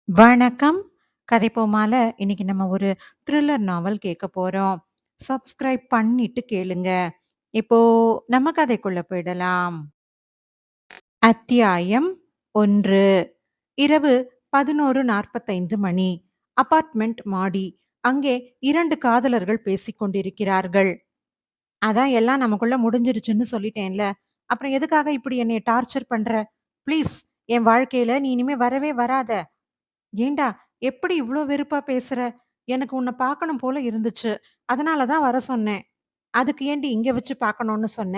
வணக்கம். கதைப்போமால இன்னைக்கு நம்ம ஒரு த்ரில்லர் நாவல் கேட்க போறோம். சப்ஸ்கிரைப் பண்ணிட்டு கேளுங்க. இப்போ நம்ம கதைக்குள்ள போயிடலாம். அத்தியாயம் 1. இரவு 11:45 மணி. அபார்ட்மெண்ட் மாடி. அங்கே 2 காதலர்கள் பேசிக் கொண்டிருக்கிறார்கள். அதான் எல்லாம் நமக்குள்ள முடிஞ்சிருச்சுன்னு சொல்லிட்டேன்ல. அப்புறம் எதுக்காக இப்படி என்னைய டார்ச்சர் பண்ற? ப்ளீஸ் என் வாழ்க்கையில நீ இனிமே வரவே வராத. ஏன்டா எப்படி இவ்ளோ வெறுப்பா பேசுற? எனக்கு உன்ன பார்க்கணும் போல இருந்துச்சு. அதனால தான் வர சொன்னேன். அதுக்கு ஏன்டி இங்க வச்சு பார்க்கணும்னு சொன்ன?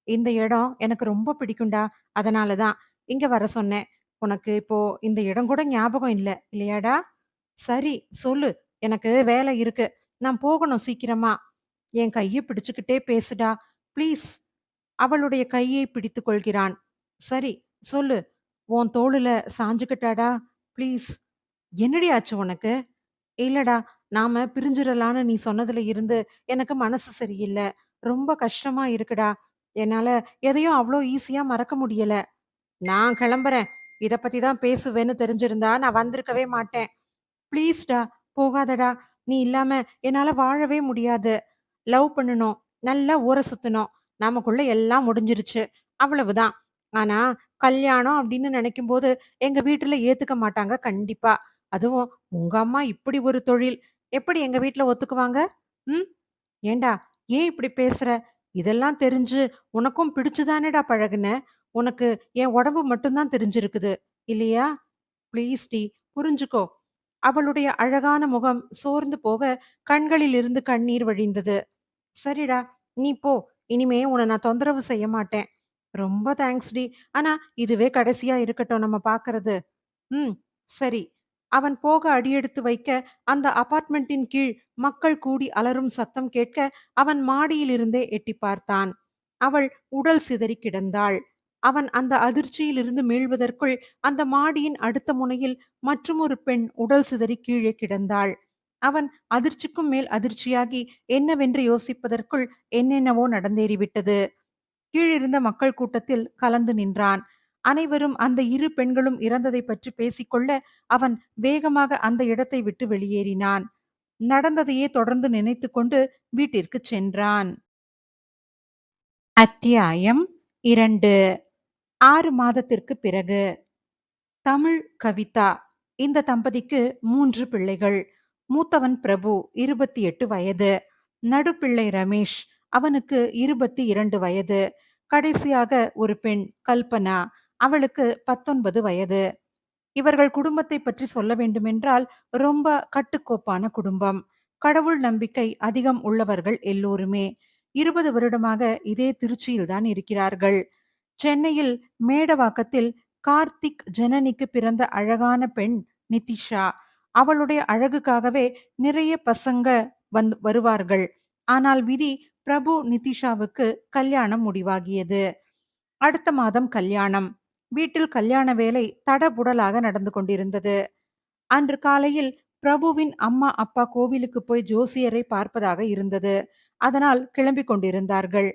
இந்த இடம் எனக்கு ரொம்ப பிடிக்கும்டா. அதனால தான் இங்க வர சொன்னேன். உனக்கு இப்போ இந்த இடம் கூட ஞாபகம் இல்ல, இல்லையாடா? சரி சொல்லு. எனக்கு வேலை இருக்கு. நான் போகணும் சீக்கிரமா. என் கைய பிடிச்சுக்கிட்டே பேசுடா. ப்ளீஸ். அவளுடைய கையை பிடித்துக் கொள்கிறான். சரி சொல்லு. உன் தோளுல சாஞ்சுக்கிட்டாடா. ப்ளீஸ். என்னடி ஆச்சு உனக்கு? இல்லடா, நாம பிரிஞ்சிடலான்னு நீ சொன்னதுல இருந்து எனக்கு மனசு சரியில்ல. ரொம்ப கஷ்டமா இருக்குடா. என்னால எதையும் அவ்ளோ ஈஸியா மறக்க முடியல. நான் கிளம்புறேன். இத பத்தி தான் பேசுவேன்னு தெரிஞ்சிருந்தா நான் வந்திருக்கவே மாட்டேன். ப்ளீஸ்டா போகாதடா. நீ இல்லாம என்னால வாழவே முடியாது. லவ் பண்ணுனோம். நல்லா ஊர சுத்துனோம். நமக்குள்ள எல்லாம் முடிஞ்சிருச்சு. அவ்வளவுதான். ஆனா, கல்யாணம் அப்படின்னு நெனைக்கும்போது, எங்க வீட்டுல ஏத்துக்க மாட்டாங்க கண்டிப்பா. அதுவும் உங்க அம்மா இப்படி ஒரு தொழில். எப்படி எங்க வீட்ல ஒத்துக்குவாங்க? ம். ஏன்டா, ஏன் இப்படி பேசுற? இதெல்லாம் தெரிஞ்சு உனக்கும் பிடிச்சு தானேடா பழகுன? உனக்கு என் உடம்பு மட்டும் தான் தெரிஞ்சிருக்குது. இல்லையா? ப்ளீஸ் டி புரிஞ்சுக்கோ. அவளுடைய அழகான முகம் சோர்ந்து போக கண்களிலிருந்து கண்ணீர் வழிந்தது. சரிடா, நீ போ. இனிமே உன்ன நான் தொந்தரவு செய்ய மாட்டேன். ரொம்ப தேங்க்ஸ் டி. ஆனா இதுவே கடைசியா இருக்கட்டும் நம்ம பார்க்கறது. ம். சரி. அவன் போக அடியெடுத்து வைக்க அந்த அபார்ட்மெண்டின் கீழ் மக்கள் கூடி அலறும் சத்தம் கேட்க அவன் மாடியிலிருந்தே எட்டிப் பார்த்தான். அவள் உடல் சிதறி கிடந்தாள். அவன் அந்த அதிர்ச்சியிலிருந்து மீள்வதற்குள் அந்த மாடியின் அடுத்த முனையில் மற்றுமொரு பெண் உடல் சிதறி கீழே கிடந்தாள். அவன் அதிர்ச்சிக்கும் மேல் அதிர்ச்சியாகி என்னவென்று யோசிப்பதற்குள் என்னென்னவோ நடந்தேறிவிட்டது. கீழிருந்த மக்கள் கூட்டத்தில் கலந்து நின்றான். அனைவரும் அந்த இரு பெண்களும் இறந்ததை பற்றி பேசிக்கொள்ள அவன் வேகமாக அந்த இடத்தை விட்டு வெளியேறினான். நடந்ததையே தொடர்ந்து நினைத்துக்கொண்டு வீட்டிற்குச் சென்றான். அத்தியாயம் 2. 6 மாதத்திற்கு பிறகு. தமிழ், கவிதா. இந்த தம்பதிக்கு 3 பிள்ளைகள். மூத்தவன் பிரபு, 28 வயது. நடுப்பிள்ளை ரமேஷ், அவனுக்கு 22 வயது. கடைசியாக ஒரு பெண், கல்பனா, அவளுக்கு 19 வயது. இவர்கள் குடும்பத்தை பற்றி சொல்ல வேண்டுமென்றால் ரொம்ப கட்டுக்கோப்பான குடும்பம். கடவுள் நம்பிக்கை அதிகம் உள்ளவர்கள் எல்லோருமே. 20 வருடமாக இதே திருச்சியில் தான் இருக்கிறார்கள். சென்னையில் மேடவாக்கத்தில் கார்த்திக் ஜனனிக்கு பிறந்த அழகான பெண் நிதிஷா. அவளுடைய அழகுக்காகவே நிறைய பசங்க வருவார்கள். ஆனால் விதி பிரபு நிதிஷாவுக்கு கல்யாணம் முடிவாகியது. அடுத்த மாதம் கல்யாணம். வீட்டில் கல்யாண வேலை தடபுடலாக நடந்து கொண்டிருந்தது. அன்று காலையில் பிரபுவின் அம்மா அப்பா கோவிலுக்கு போய் ஜோசியரை பார்ப்பதாக இருந்தது. அதனால் கிளம்பிக் கொண்டிருந்தார்கள்.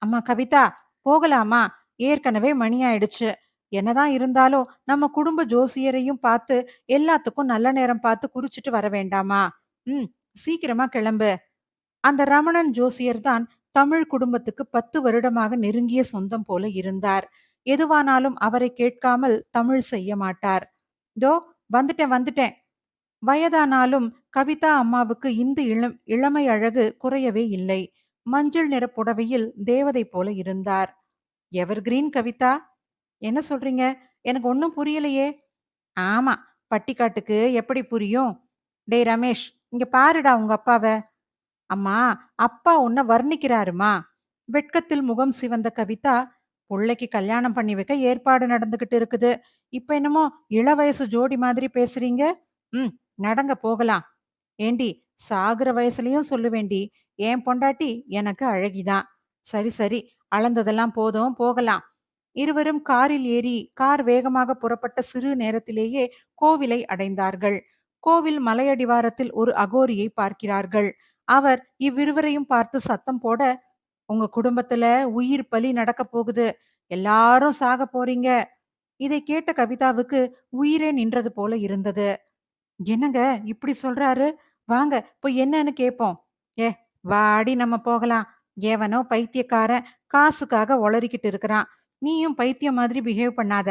அம்மா கவிதா, போகலாமா? ஏற்கனவே மணி ஆயிடுச்சு. என்னதான் இருந்தாலும் நம்ம குடும்ப ஜோசியரையும் பார்த்து எல்லாத்துக்கும் நல்ல நேரம் பார்த்து குறிச்சிட்டு வர வேண்டாமா? ம். சீக்கிரமா கிளம்பு. அந்த ரமணன் ஜோசியர் தான் தமிழ் குடும்பத்துக்கு 10 வருடமாக நெருங்கிய சொந்தம் போல இருந்தார். எதுவானாலும் அவரை கேட்காமல் தமிழ் செய்ய மாட்டார். "தோ வந்துட்டேன் வந்துட்டேன்." வயதானாலும் கவிதா அம்மாவுக்கு இந்த இளமை அழகு குறையவே இல்லை. மஞ்சள் நிற புடவையில் தேவதை போல இருந்தார். எவர்கிரீன் கவிதா. என்ன சொல்றீங்க? எனக்கு ஒண்ணும் புரியலையே. ஆமா, பட்டிக்காட்டுக்கு எப்படி புரியும்? டேய் ரமேஷ், இங்க பாருடா உங்க அப்பாவ. அம்மா, அப்பா உன்ன வர்ணிக்கிறாருமா. வெட்கத்தில் முகம் சிவந்த கவிதா, புள்ளைக்கு கல்யாணம் பண்ணி வைக்க ஏற்பாடு நடந்துகிட்டு இருக்குது. இப்ப என்னமோ இள வயசு ஜோடி மாதிரி பேசுறீங்க. ம். நடங்க போகலாம். ஏண்டி, சாகுற வயசுலயும் சொல்லுவேண்டி, என் பொண்டாட்டி எனக்கு அழகிதான். சரி சரி, அளந்ததெல்லாம் போதும், போகலாம். இருவரும் காரில் ஏறி கார் வேகமாக புறப்பட்ட சிறு நேரத்திலேயே கோவிலை அடைந்தார்கள். கோவில் மலையடிவாரத்தில் ஒரு அகோரியை பார்க்கிறார்கள். அவர் இவ்விருவரையும் பார்த்து சத்தம் போட, உங்க குடும்பத்துல உயிர் பலி நடக்க போகுது. எல்லாரும் சாக போறீங்க. இதை கேட்ட கவிதாவுக்கு உயிரே நின்றது போல இருந்தது. "என்னங்க இப்படி சொல்றாரு? வாங்க போய் என்னன்னு கேட்போம்." "ஏ வாடி நம்ம போகலாம். எவனோ பைத்தியக்காரன் காசுக்காக ஒளறிக்கிட்டு இருக்கிறான். நீயும் பைத்தியம் மாதிரி பிஹேவ் பண்ணாத.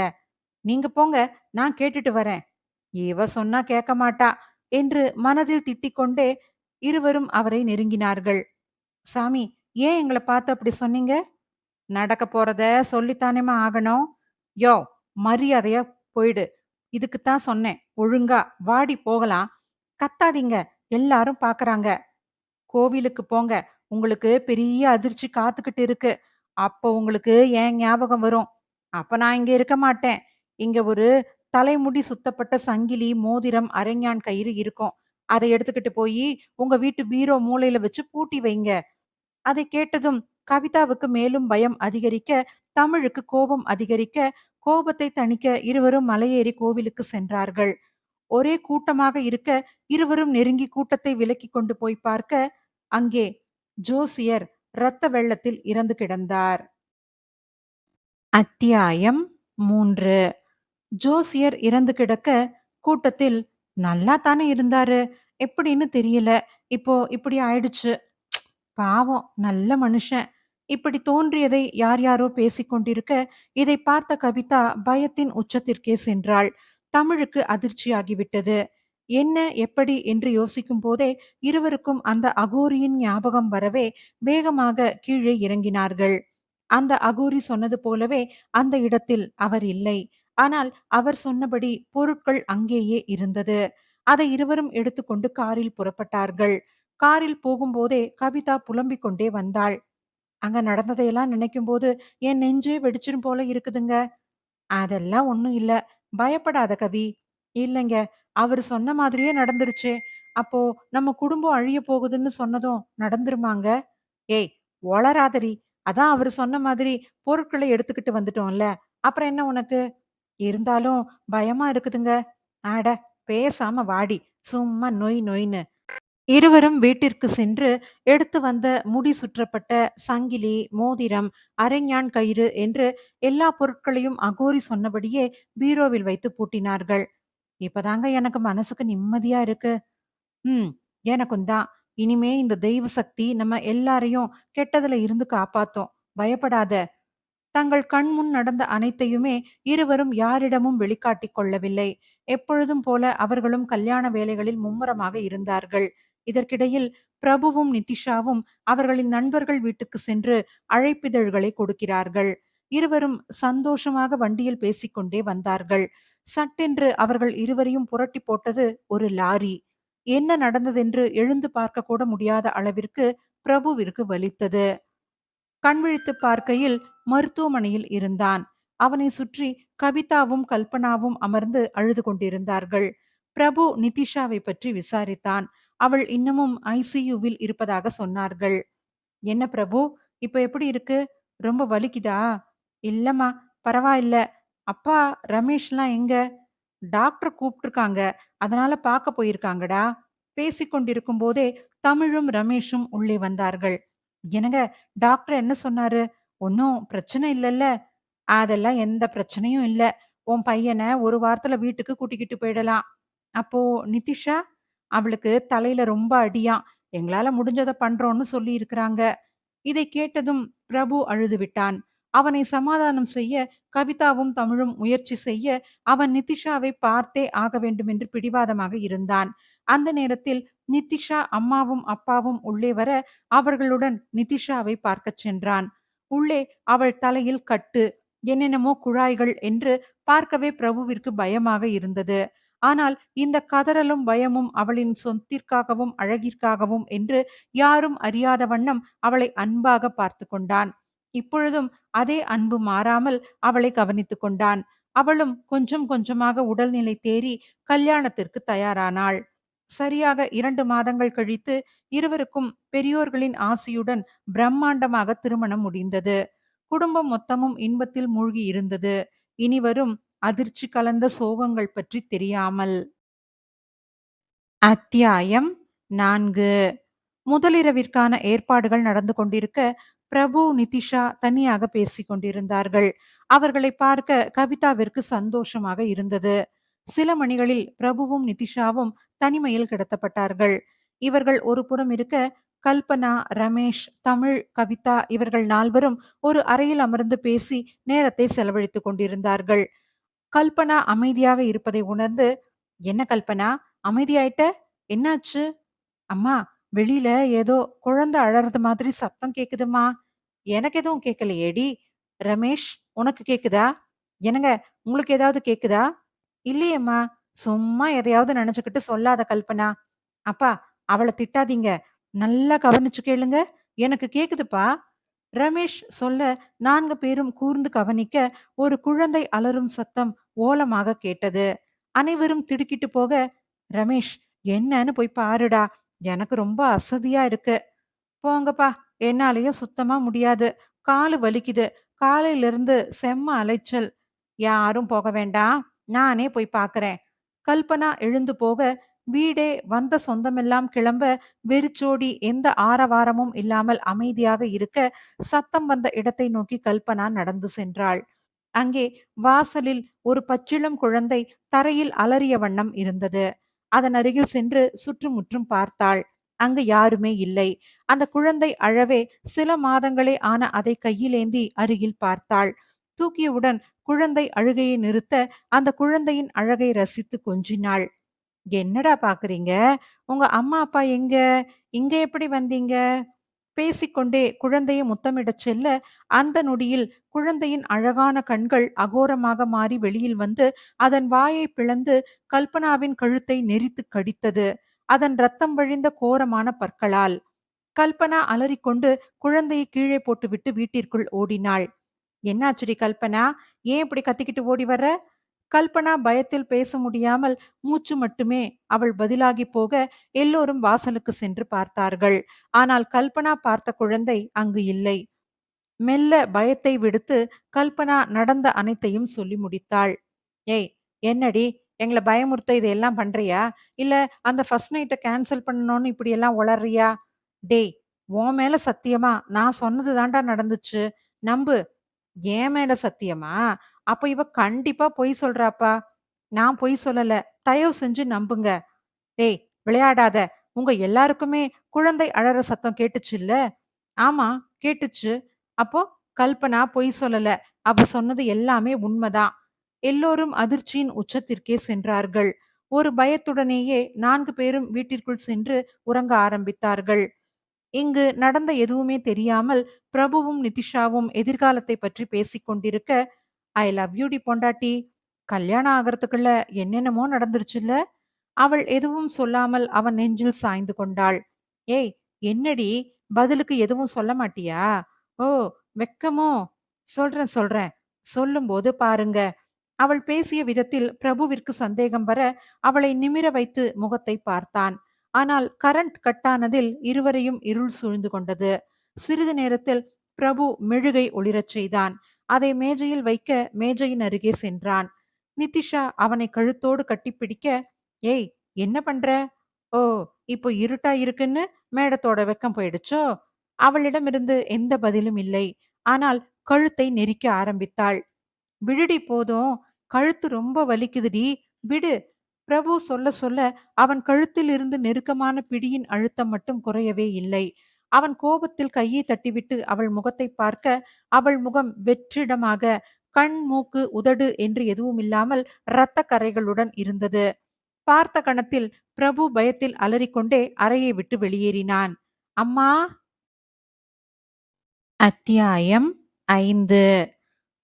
நீங்க போங்க, நான் கேட்டுட்டு வரேன்." "இவ சொன்னா கேட்க மாட்டா" என்று மனதில் திட்டிக்கொண்டே இருவரும் அவரை நெருங்கினார்கள். "சாமி, ஏன் எங்கள பார்த்து அப்படி சொன்னீங்க?" "நடக்க போறத சொல்லித்தானேம்மா ஆகணும்." "யோவ், மரியாதையா போயிடு. இதுக்கு தான் சொன்னேன். ஒழுங்கா வாடி போகலாம்." "கத்தாதீங்க, எல்லாரும் பார்க்கறாங்க." "கோவிலுக்கு போங்க. உங்களுக்கு பெரிய அதிர்ச்சி காத்துக்கிட்டு இருக்கு. அப்போ உங்களுக்கு என் ஞாபகம் வரும். அப்ப நான் இங்க இருக்க மாட்டேன். இங்க ஒரு தலைமுடி சுத்தப்பட்ட சங்கிலி, மோதிரம், அரைஞாண் கயிறு இருக்கும். அத எடுத்துக்கிட்டு போயி உங்க வீட்டு பீரோ மூலையில வச்சு பூட்டி வைங்க." அதைக் கேட்டதும் கவிதாவுக்கு மேலும் பயம் அதிகரிக்க, தமிழுக்கு கோபம் அதிகரிக்க, கோபத்தை தணிக்க இருவரும் மலையேறி கோவிலுக்கு சென்றார்கள். ஒரே கூட்டமாக இருக்க இருவரும் நெருங்கி கூட்டத்தை விலக்கிக் கொண்டு போய் பார்க்க, அங்கே ஜோசியர் இரத்த வெள்ளத்தில் இறந்து கிடந்தார். அத்தியாயம் 3. ஜோசியர் இறந்து கிடக்க கூட்டத்தில் நல்லா தானே இருந்தாரு, எப்படின்னு தெரியல, இப்போ இப்படி ஆயிடுச்சு, பாவம் நல்ல மனுஷன். இப்படி தோன்றியதை யார் யாரோ பேசிக் கொண்டிருக்க, இதை பார்த்த கவிதா பயத்தின் உச்சத்திற்கே சென்றாள். தமிழுக்கு அதிர்ச்சியாகிவிட்டது. என்ன எப்படி என்று யோசிக்கும் போதே இருவருக்கும் அந்த அகோரியின் ஞாபகம் வரவே வேகமாக கீழே இறங்கினார்கள். அந்த அகோரி சொன்னது போலவே அந்த இடத்தில் அவர் இல்லை. ஆனால் அவர் சொன்னபடி பொருட்கள் அங்கேயே இருந்தது. அதை இருவரும் எடுத்துக்கொண்டு காரில் புறப்பட்டார்கள். காரில் போகும்போதே கவிதா புலம்பிக் கொண்டே வந்தாள். அங்க நடந்ததையெல்லாம் நினைக்கும்போது என் நெஞ்சே வெடிச்சிரும் போல இருக்குதுங்க. அதெல்லாம் ஒண்ணும் இல்ல. பயப்படாத கவி. இல்லைங்க. அவரு சொன்ன மாதிரியே நடந்துருச்சே. அப்போ நம்ம குடும்பம் அழியப் போகுதுன்னு சொன்னதும் நடந்துருமாங்க? ஏய், ஒளராதடி. அதான் அவரு சொன்ன மாதிரி பொருட்கள எடுத்துக்கிட்டு வந்துட்டோம்ல. அப்புறம் என்ன உனக்கு? இருந்தாலும் பயமா இருக்குதுங்க. அட, பேசாம வாடி. சும்மா நொய் நொய்ன்னு. இருவரும் வீட்டிற்கு சென்று எடுத்து வந்த முடி சுற்றப்பட்ட சங்கிலி, மோதிரம், அரைஞாண் கயிறு என்று எல்லா பொருட்களையும் அகோரி சொன்னபடியே பீரோவில் வைத்து பூட்டினார்கள். இப்பதாங்க எனக்கு மனசுக்கு நிம்மதியா இருக்கு. ம். எனக்கும் தான். இனிமே இந்த தெய்வ சக்தி நம்ம எல்லாரையும் கெட்டதுல இருந்து காப்பாத்தும். பயப்படாத. தங்கள் கண்முன் நடந்த அனைத்தையுமே இருவரும் யாரிடமும் வெளிக்காட்டிக் கொள்ளவில்லை. எப்பொழுதும் போல அவர்களும் கல்யாண வேலைகளில் மும்முரமாக இருந்தார்கள். இதற்கிடையில் பிரபுவும் நிதிஷாவும் அவர்களின் நண்பர்கள் வீட்டுக்கு சென்று அழைப்பிதழ்களை கொடுக்கிறார்கள். இருவரும் சந்தோஷமாக வண்டியில் பேசிக்கொண்டே வந்தார்கள். சட்டென்று அவர்கள் இருவரையும் புரட்டி போட்டது ஒரு லாரி. என்ன நடந்ததென்று எழுந்து பார்க்க கூட முடியாத அளவிற்கு பிரபுவிற்கு வலித்தது. கண் விழித்துப் பார்க்கையில் மருத்துவமனையில் இருந்தான். அவனை சுற்றி கவிதாவும் கல்பனாவும் அமர்ந்து அழுது கொண்டிருந்தார்கள். பிரபு நிதிஷாவை பற்றி விசாரித்தான். அவள் இன்னமும் ஐசியூவில் இருப்பதாக சொன்னார்கள். "என்ன பிரபு, இப்ப எப்படி இருக்கு? ரொம்ப வலிக்குதா?" "இல்லம்மா, பரவாயில்ல." "அப்பா, ரமேஷ்லாம் எங்க?" "டாக்டர் கூப்ட்டுருக்காங்க. அதனால பார்க்க போயிருக்காங்கடா." பேசிக் கொண்டிருக்கும் போதே தமிழும் ரமேஷும் உள்ளே வந்தார்கள். "என்னங்க, டாக்டர் என்ன சொன்னாரு? ஒன்னும் பிரச்சனை இல்லல்ல?" "அதெல்லாம் எந்த பிரச்சனையும் இல்ல. உன் பையன ஒரு வாரத்துல வீட்டுக்கு கூட்டிக்கிட்டு போயிடலாம்." "அப்போ நிதிஷா?" "அவளுக்கு தலையில ரொம்ப அடியாம். எங்களால முடிஞ்சத பண்றோம்னு சொல்லி இருக்கிறாங்க." இதை கேட்டதும் பிரபு அழுதுவிட்டான். அவனை சமாதானம் செய்ய கவிதாவும் தமிழும் முயற்சி செய்ய அவன் நிதிஷாவை பார்த்தே ஆக வேண்டும் என்று பிடிவாதமாக இருந்தான். அந்த நேரத்தில் நிதிஷா அம்மாவும் அப்பாவும் உள்ளே வர அவர்களுடன் நிதிஷாவை பார்க்கச் சென்றான். உள்ளே அவள் தலையில் கட்டு, என்னென்னமோ குழாய்கள் என்று பார்க்கவே பிரபுவிற்கு பயமாக இருந்தது. ஆனால் இந்த கதறலும் பயமும் அவளின் சொத்திற்காகவும் அழகிற்காகவும் என்று யாரும் அறியாத வண்ணம் அவளை அன்பாக பார்த்து கொண்டான். இப்பொழுதும் அதே அன்பு மாறாமல் அவளை கவனித்துக் கொண்டான். அவளும் கொஞ்சம் கொஞ்சமாக உடல்நிலை தேறி கல்யாணத்திற்கு தயாரானாள். சரியாக 2 மாதங்கள் கழித்து இருவருக்கும் பெரியோர்களின் ஆசியுடன் பிரம்மாண்டமாக திருமணம் முடிந்தது. குடும்பம் மொத்தமும் இன்பத்தில் மூழ்கி இருந்தது. இனி வரும் அதிர்ச்சி கலந்த சோகங்கள் பற்றி தெரியாமல். அத்தியாயம் 4. முதலிரவிற்கான ஏற்பாடுகள் நடந்து கொண்டிருக்க பிரபு, நிதிஷா தனியாக பேசிக் கொண்டிருந்தார்கள். அவர்களை பார்க்க கவிதாவிற்கு சந்தோஷமாக இருந்தது. சில மணிகளில் பிரபுவும் நிதிஷாவும் தனிமையில் கிடத்தப்பட்டார்கள். இவர்கள் ஒரு புறம் இருக்க, கல்பனா, ரமேஷ், தமிழ், கவிதா இவர்கள் நால்வரும் ஒரு அறையில் அமர்ந்து பேசி நேரத்தை செலவழித்துக் கொண்டிருந்தார்கள். கல்பனா அமைதியாக இருப்பதை உணர்ந்து, "என்ன கல்பனா, அமைதியாயிட்ட? என்னாச்சு?" "அம்மா, வெளியில ஏதோ குழந்தை அழறது மாதிரி சத்தம் கேக்குதும்மா." "எனக்கு எதுவும் கேட்கலையேடி." "ரமேஷ், உனக்கு கேக்குதா?" "என்னங்க, உங்களுக்கு ஏதாவது கேக்குதா?" "இல்லையேம்மா." "சும்மா எதையாவது நெனச்சுக்கிட்டு சொல்லாத கல்பனா." "அப்பா, அவள திட்டாதீங்க. நல்லா கவனிச்சு கேளுங்க. எனக்கு கேக்குதுப்பா." ரமேஷ் சொல்ல 4 பேரும் கூர்ந்து கவனிக்க, ஒரு குழந்தை அலறும் சத்தம் ஓலமாக கேட்டது. அனைவரும் திடுக்கிட்டு போக, "ரமேஷ், என்னன்னு போய் பாருடா. எனக்கு ரொம்ப அசதியா இருக்கு." "போங்கப்பா, என்னாலயும் சுத்தமா முடியாது. காலு வலிக்குது. காலையில இருந்து செம்ம அலைச்சல்." "யாரும் போக வேண்டாம். நானே போய் பார்க்கறேன்." கல்பனா எழுந்து போக, வீடே வந்த சொந்தமெல்லாம் கிளம்ப, வெறிச்சோடி எந்த ஆரவாரமும் இல்லாமல் அமைதியாக இருக்க, சத்தம் வந்த இடத்தை நோக்கி கல்பனா நடந்து சென்றாள். அங்கே வாசலில் ஒரு பச்சிளம் குழந்தை தரையில் அலறிய வண்ணம் இருந்தது. அதன் அருகில் சென்று சுற்றுமுற்றும் பார்த்தாள். அங்கு யாருமே இல்லை. அந்த குழந்தை அழவே சில மாதங்களே ஆன அதை கையிலேந்தி அருகில் பார்த்தாள். தூக்கியவுடன் குழந்தை அழுகையை நிறுத்த, அந்த குழந்தையின் அழகை ரசித்து கொஞ்சினாள். "என்னடா பாக்குறீங்க? உங்க அம்மா, அப்பா எங்க? இங்க எப்படி வந்தீங்க?" பேசிக்கொண்டே குழந்தையை முத்தமிடச் செல்ல, அந்த நொடியில் குழந்தையின் அழகான கண்கள் அகோரமாக மாறி வெளியில் வந்து, அதன் வாயை பிளந்து கல்பனாவின் கழுத்தை நெரித்துக் கடித்தது. அதன் ரத்தம் வழிந்த கோரமான பற்களால். கல்பனா அலறிக்கொண்டு குழந்தையை கீழே போட்டுவிட்டு வீட்டிற்குள் ஓடினாள். "என்னாச்சுடி கல்பனா? ஏன் இப்படி கத்திக்கிட்டு ஓடி வர்ற?" கல்பனா பயத்தில் பேச முடியாமல் மூச்சு மட்டுமே அவள் பதிலாகி போக, எல்லோரும் வாசலுக்கு சென்று பார்த்தார்கள். ஆனால் கல்பனா பார்த்த குழந்தை அங்கு இல்லை. மெல்ல பயத்தை விடுத்து கல்பனா நடந்த அனைத்தையும் சொல்லி முடித்தாள். "ஏய், என்னடி, எங்கள பயமுறுத்த இதெல்லாம் பண்றியா? இல்ல அந்த ஃபர்ஸ்ட் நைட்ட கேன்சல் பண்ணணும்னு இப்படியெல்லாம் உளர்றியா?" "டேய், உன் மேல சத்தியமா நான் சொன்னது தான்டா நடந்துச்சு. நம்பு." "என் மேல சத்தியமா? அப்ப இவ கண்டிப்பா பொய் சொல்றாப்பா." "நான் பொய் சொல்லல. தயவு செஞ்சு நம்புங்க." "டேய், விளையாடாத. உங்க எல்லாருக்குமே குழந்தை அழற சத்தம் கேட்டுச்சுல்ல?" "ஆமா, கேட்டுச்சு." "அப்போ கல்பனா பொய் சொல்லல. அவ சொன்னது எல்லாமே உண்மதான்." எல்லோரும் அதிர்ச்சியின் உச்சத்திற்கே சென்றார்கள். ஒரு பயத்துடனேயே 4 பேரும் வீட்டிற்குள் சென்று உறங்க ஆரம்பித்தார்கள். இங்கு நடந்த எதுவுமே தெரியாமல் பிரபுவும் நிதிஷாவும் எதிர்காலத்தை பற்றி பேசிக் கொண்டிருக்க, "ஐ லவ் யூ டி பொண்டாட்டி. கல்யாணம் ஆகறதுக்குள்ள என்னென்னமோ நடந்துருச்சுல்ல." அவள் எதுவும் சொல்லாமல் அவன் நெஞ்சில் சாய்ந்து கொண்டாள். "ஏய், என்னடி, பதிலுக்கு எதுவும் சொல்ல மாட்டியா?" "ஓ, வெக்கமோ? சொல்றேன் சொல்றேன். சொல்லும்போது பாருங்க." அவள் பேசிய விதத்தில் பிரபுவிற்கு சந்தேகம் வர, அவளை நிமிர வைத்து முகத்தை பார்த்தான். ஆனால் கரண்ட் கட்டானதில் இருவரையும் இருள் சூழ்ந்து கொண்டது. சிறிது நேரத்தில் பிரபு மெழுகை ஒளிரச் செய்தான். அதை மேஜையில் வைக்க மேஜையின் அருகே சென்றான். நிதிஷா அவனை கழுத்தோடு கட்டிப்பிடிக்க, "ஏய், என்ன பண்ற?" "ஓ, இப்போ இருட்டா இருக்குன்னு மேடத்தோட வெக்கம் போயிடுச்சோ?" அவளிடமிருந்து எந்த பதிலும் இல்லை. ஆனால் கழுத்தை நெரிக்க ஆரம்பித்தாள். "விடுடி போதும். கழுத்து ரொம்ப வலிக்குதுடி. விடு." பிரபு சொல்ல சொல்ல அவன் கழுத்தில் இருந்து நெருக்கமான பிடியின் அழுத்தம் மட்டும் குறையவே இல்லை. அவன் கோபத்தில் கையை தட்டிவிட்டு அவள் முகத்தை பார்க்க, அவள் முகம் வெற்றிடமாக கண், மூக்கு, உதடு என்று எதுவுமில்லாமல் இரத்தக் கறைகளுடன் இருந்தது. பார்த்த கணத்தில் பிரபு பயத்தில் அலறிக்கொண்டே அறையை விட்டு வெளியேறினான். "அம்மா." அத்தியாயம் 5.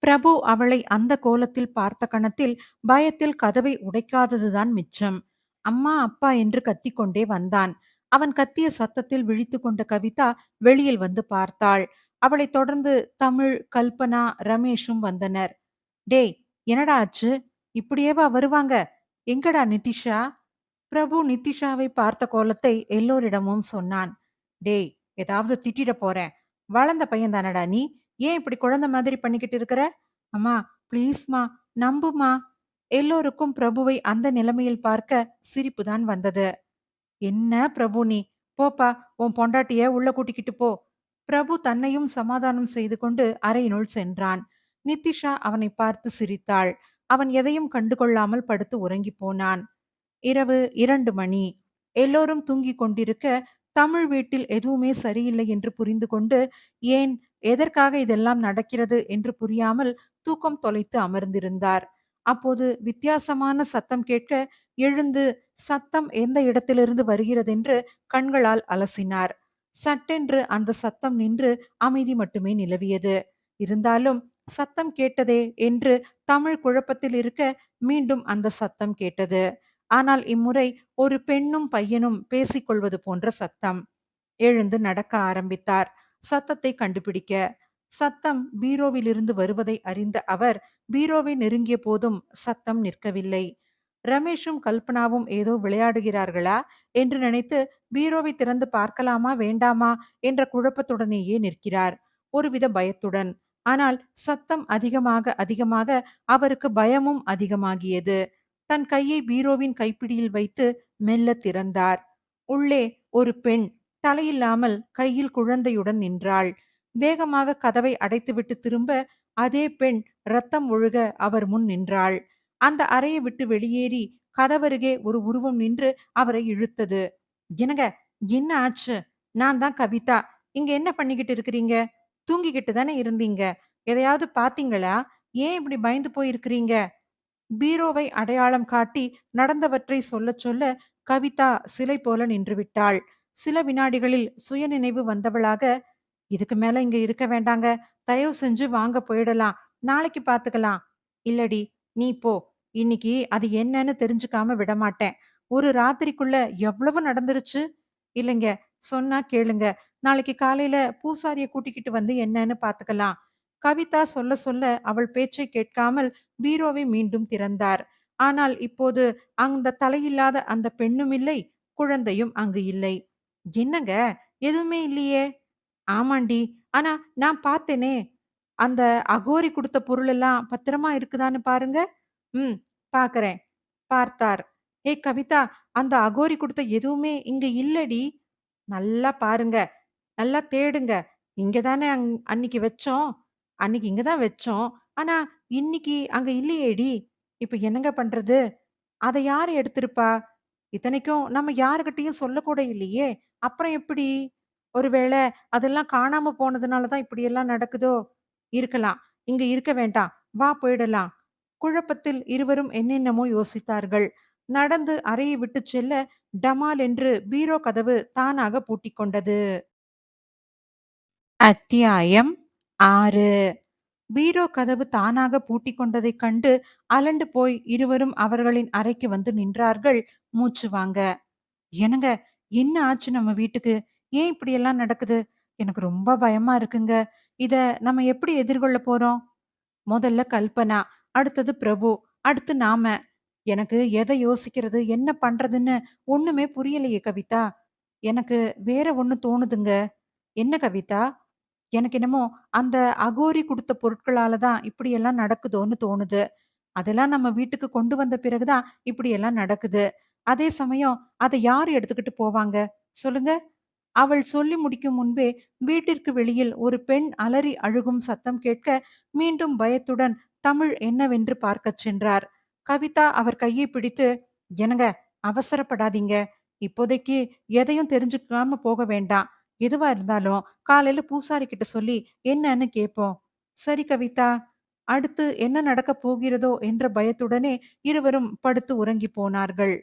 பிரபு அவளை அந்த கோலத்தில் பார்த்த கணத்தில் பயத்தில் கதவை உடைக்காததுதான் மிச்சம். "அம்மா, அப்பா" என்று கத்திக்கொண்டே வந்தான். அவன் கத்திய சத்தத்தில் விழித்துக் கொண்ட கவிதா வெளியில் வந்து பார்த்தாள். அவளைத் தொடர்ந்து தமிழ், கல்பனா, ரமேஷும் வந்தனர். "டேய், என்னடா ஆச்சு? இப்படியேவா வருவாங்க? எங்கடா நிதிஷா?" பிரபு நிதிஷாவை பார்த்த கோலத்தை எல்லோரிடமும் சொன்னான். "டேய், ஏதாவது திட்டிட போறேன். வளர்ந்த பையன் தானடா நீ? ஏன் இப்படி குழந்தை மாதிரி பண்ணிக்கிட்டு இருக்கிற?" "அம்மா, ப்ளீஸ்மா, நம்புமா." எல்லோருக்கும் பிரபுவை அந்த நிலைமையில் பார்க்க சிரிப்புதான் வந்தது. "என்ன பிரபு நீ? போப்பா, உன் பொண்டாட்டிய உள்ள கூட்டிக்கிட்டு போ." பிரபு தன்னையும் சமாதானம் செய்து கொண்டு அறையினுள் சென்றான். நித்திஷா அவனை பார்த்து சிரித்தாள். அவன் எதையும் கண்டுகொள்ளாமல் படுத்து உறங்கிப் போனான். இரவு 2 மணி. எல்லோரும் தூங்கிக் கொண்டிருக்க, தமிழ் வீட்டில் எதுவுமே சரியில்லை என்று புரிந்து கொண்டு, ஏன், எதற்காக இதெல்லாம் நடக்கிறது என்று புரியாமல் தூக்கம் தொலைத்து அமர்ந்திருந்தார். அப்போது வித்தியாசமான சத்தம் கேட்க, எழுந்து சத்தம் எந்த இடத்திலிருந்து வருகிறதென்று கண்களால் அலசினார். சட்டென்று அந்த சத்தம் நின்று அமைதி மட்டுமே நிலவியது. இருந்தாலும் சத்தம் கேட்டதே என்று தமிழ் குழப்பத்தில் இருக்க, மீண்டும் அந்த சத்தம் கேட்டது. ஆனால் இம்முறை ஒரு பெண்ணும் பையனும் பேசிக்கொள்வது போன்ற சத்தம். எழுந்து நடக்க ஆரம்பித்தார். சத்தத்தை கண்டுபிடிக்க. சத்தம் பீரோவிலிருந்து வருவதை அறிந்த அவர் பீரோவை நெருங்கிய போதும் சத்தம் நிற்கவில்லை. ரமேஷும் கல்பனாவும் ஏதோ விளையாடுகிறார்களா என்று நினைத்து பீரோவை திறந்து பார்க்கலாமா வேண்டாமா என்ற குழப்பத்துடனேயே நிற்கிறார். ஒருவித பயத்துடன். ஆனால் சத்தம் அதிகமாக அதிகமாக அவருக்கு பயமும் அதிகமாகியது. தன் கையை பீரோவின் கைப்பிடியில் வைத்து மெல்ல திறந்தார். உள்ளே ஒரு பெண் தலையில்லாமல் கையில் குழந்தையுடன் நின்றாள். வேகமாக கதவை அடைத்துவிட்டு திரும்ப அதே பெண் ரத்தம் ஒழுக அவர் முன் நின்றாள். அந்த அறையை விட்டு வெளியேறி கதவருகே ஒரு உருவம் நின்று அவரை இழுத்தது. "என்னங்க, என்ன ஆச்சு? நான் தான் கவிதா. இங்க என்ன பண்ணிக்கிட்டு இருக்கிறீங்க? தூங்கிக்கிட்டு தானே இருந்தீங்க. எதையாவது பாத்தீங்களா? ஏன் இப்படி பயந்து போய் இருக்கிறீங்க?" பீரோவை அடையாளம் காட்டி நடந்தவற்றை சொல்லச் சொல்ல கவிதா சிலை போல நின்றுவிட்டாள். சில வினாடிகளில் சுயநினைவு வந்தவளாக, "இதுக்கு மேல இங்க இருக்க வேண்டாங்க. தயவு செஞ்சு வாங்க, போயிடலாம். நாளைக்கு பாத்துக்கலாம்." "இல்லடி, நீ போ. இன்னைக்கு அது என்னன்னு தெரிஞ்சுக்காம விடமாட்டேன். ஒரு ராத்திரிக்குள்ள எவ்வளவு நடந்துருச்சு." "இல்லைங்க, சொன்னா கேளுங்க. நாளைக்கு காலையில பூசாரிய கூட்டிக்கிட்டு வந்து என்னன்னு பாத்துக்கலாம்." கவிதா சொல்ல சொல்ல அவள் பேச்சை கேட்காமல் பீரோவை மீண்டும் திறந்தார். ஆனால் இப்போது அந்த தலையில்லாத அந்த பெண்ணும் இல்லை, குழந்தையும் அங்கு இல்லை. "என்னங்க, எதுவுமே இல்லையே?" "ஆமாண்டி. ஆனா நான் பார்த்தேனே. அந்த அகோரி குடுத்த பொருளெல்லாம் பத்திரமா இருக்குதான்னு பாருங்க." "ம், பார்க்கறேன்." பார்த்தார். "ஏய் கவிதா, அந்த அகோரி குடுத்த எதுவுமே இங்க இல்லடி." "நல்லா பாருங்க. நல்லா தேடுங்க. இங்க தானே அன்னிக்கு வச்சோம். அன்னிக்கு இங்க தான் வச்சோம். ஆனா, இன்னிக்கு அங்க இல்லையேடி. இப்ப என்னங்க பண்றது? அத யாரு எடுத்திருப்பா? இத்தனைக்கும் நம்ம யாருகிட்டயும் சொல்லக்கூட இல்லையே. அப்புறம் எப்படி? ஒருவேள அதெல்லாம் காணாம போனதுனால தான் இப்படியெல்லாம் நடக்குதோ? இருக்கலாம். இங்க இருக்க வேண்டாம். வா, போயிடலாம்." குழப்பத்தில் இருவரும் என்னென்னமோ யோசித்தார்கள். நடந்து அறையை விட்டுச் செல்ல, டமால் என்று பீரோ கதவு தானாக பூட்டிக் கொண்டது. அத்தியாயம் 6. பீரோ கதவு தானாக பூட்டிக் கொண்டதைக் கண்டு அலண்டு போய் இருவரும் அவர்களின் அறைக்கு வந்து நின்றார்கள், மூச்சு வாங்க. "என்னங்க, என்ன ஆச்சு நம்ம வீட்டுக்கு? ஏன் இப்படியெல்லாம் நடக்குது? எனக்கு ரொம்ப பயமா இருக்குங்க. இத நம்ம எப்படி எதிர்கொள்ள போறோம்?" முதல்ல கல்பனா, அடுத்தது பிரபு, அடுத்து நாம. எனக்கு எதை யோசிக்கிறது, என்ன பண்றதுன்னு ஒண்ணுமே புரியலையே கவிதா. எனக்கு வேற ஒண்ணு தோணுதுங்க. "என்ன கவிதா?" "எனக்கு என்னமோ அந்த அகோரி குடுத்த பொருட்களால தான் இப்படியெல்லாம் நடக்குதோன்னு தோணுது. அதெல்லாம் நம்ம வீட்டுக்கு கொண்டு வந்த பிறகு தான் இப்படியெல்லாம் நடக்குது. அதே சமயம் அத யாரு எடுத்துக்கிட்டு போவாங்க? சொல்லுங்க." அவள் சொல்லி முடிக்கும் முன்பே வீட்டிற்கு வெளியில் ஒரு பெண் அலறி அழுகும் சத்தம் கேட்க, மீண்டும் பயத்துடன் தமிழ் என்னவென்று பார்க்கச் சென்றார். கவிதா அவர் கையை பிடித்து, "என்னங்க, அவசரப்படாதீங்க. இப்போதைக்கு எதையும் தெரிஞ்சுக்காம போக வேண்டாம். எதுவா இருந்தாலும் காலையில பூசாரி கிட்ட சொல்லி என்னன்னு கேட்போம்." "சரி கவிதா." அடுத்து என்ன நடக்கப் போகிறதோ என்ற பயத்துடனே இருவரும் படுத்து உறங்கிப் போனார்கள்.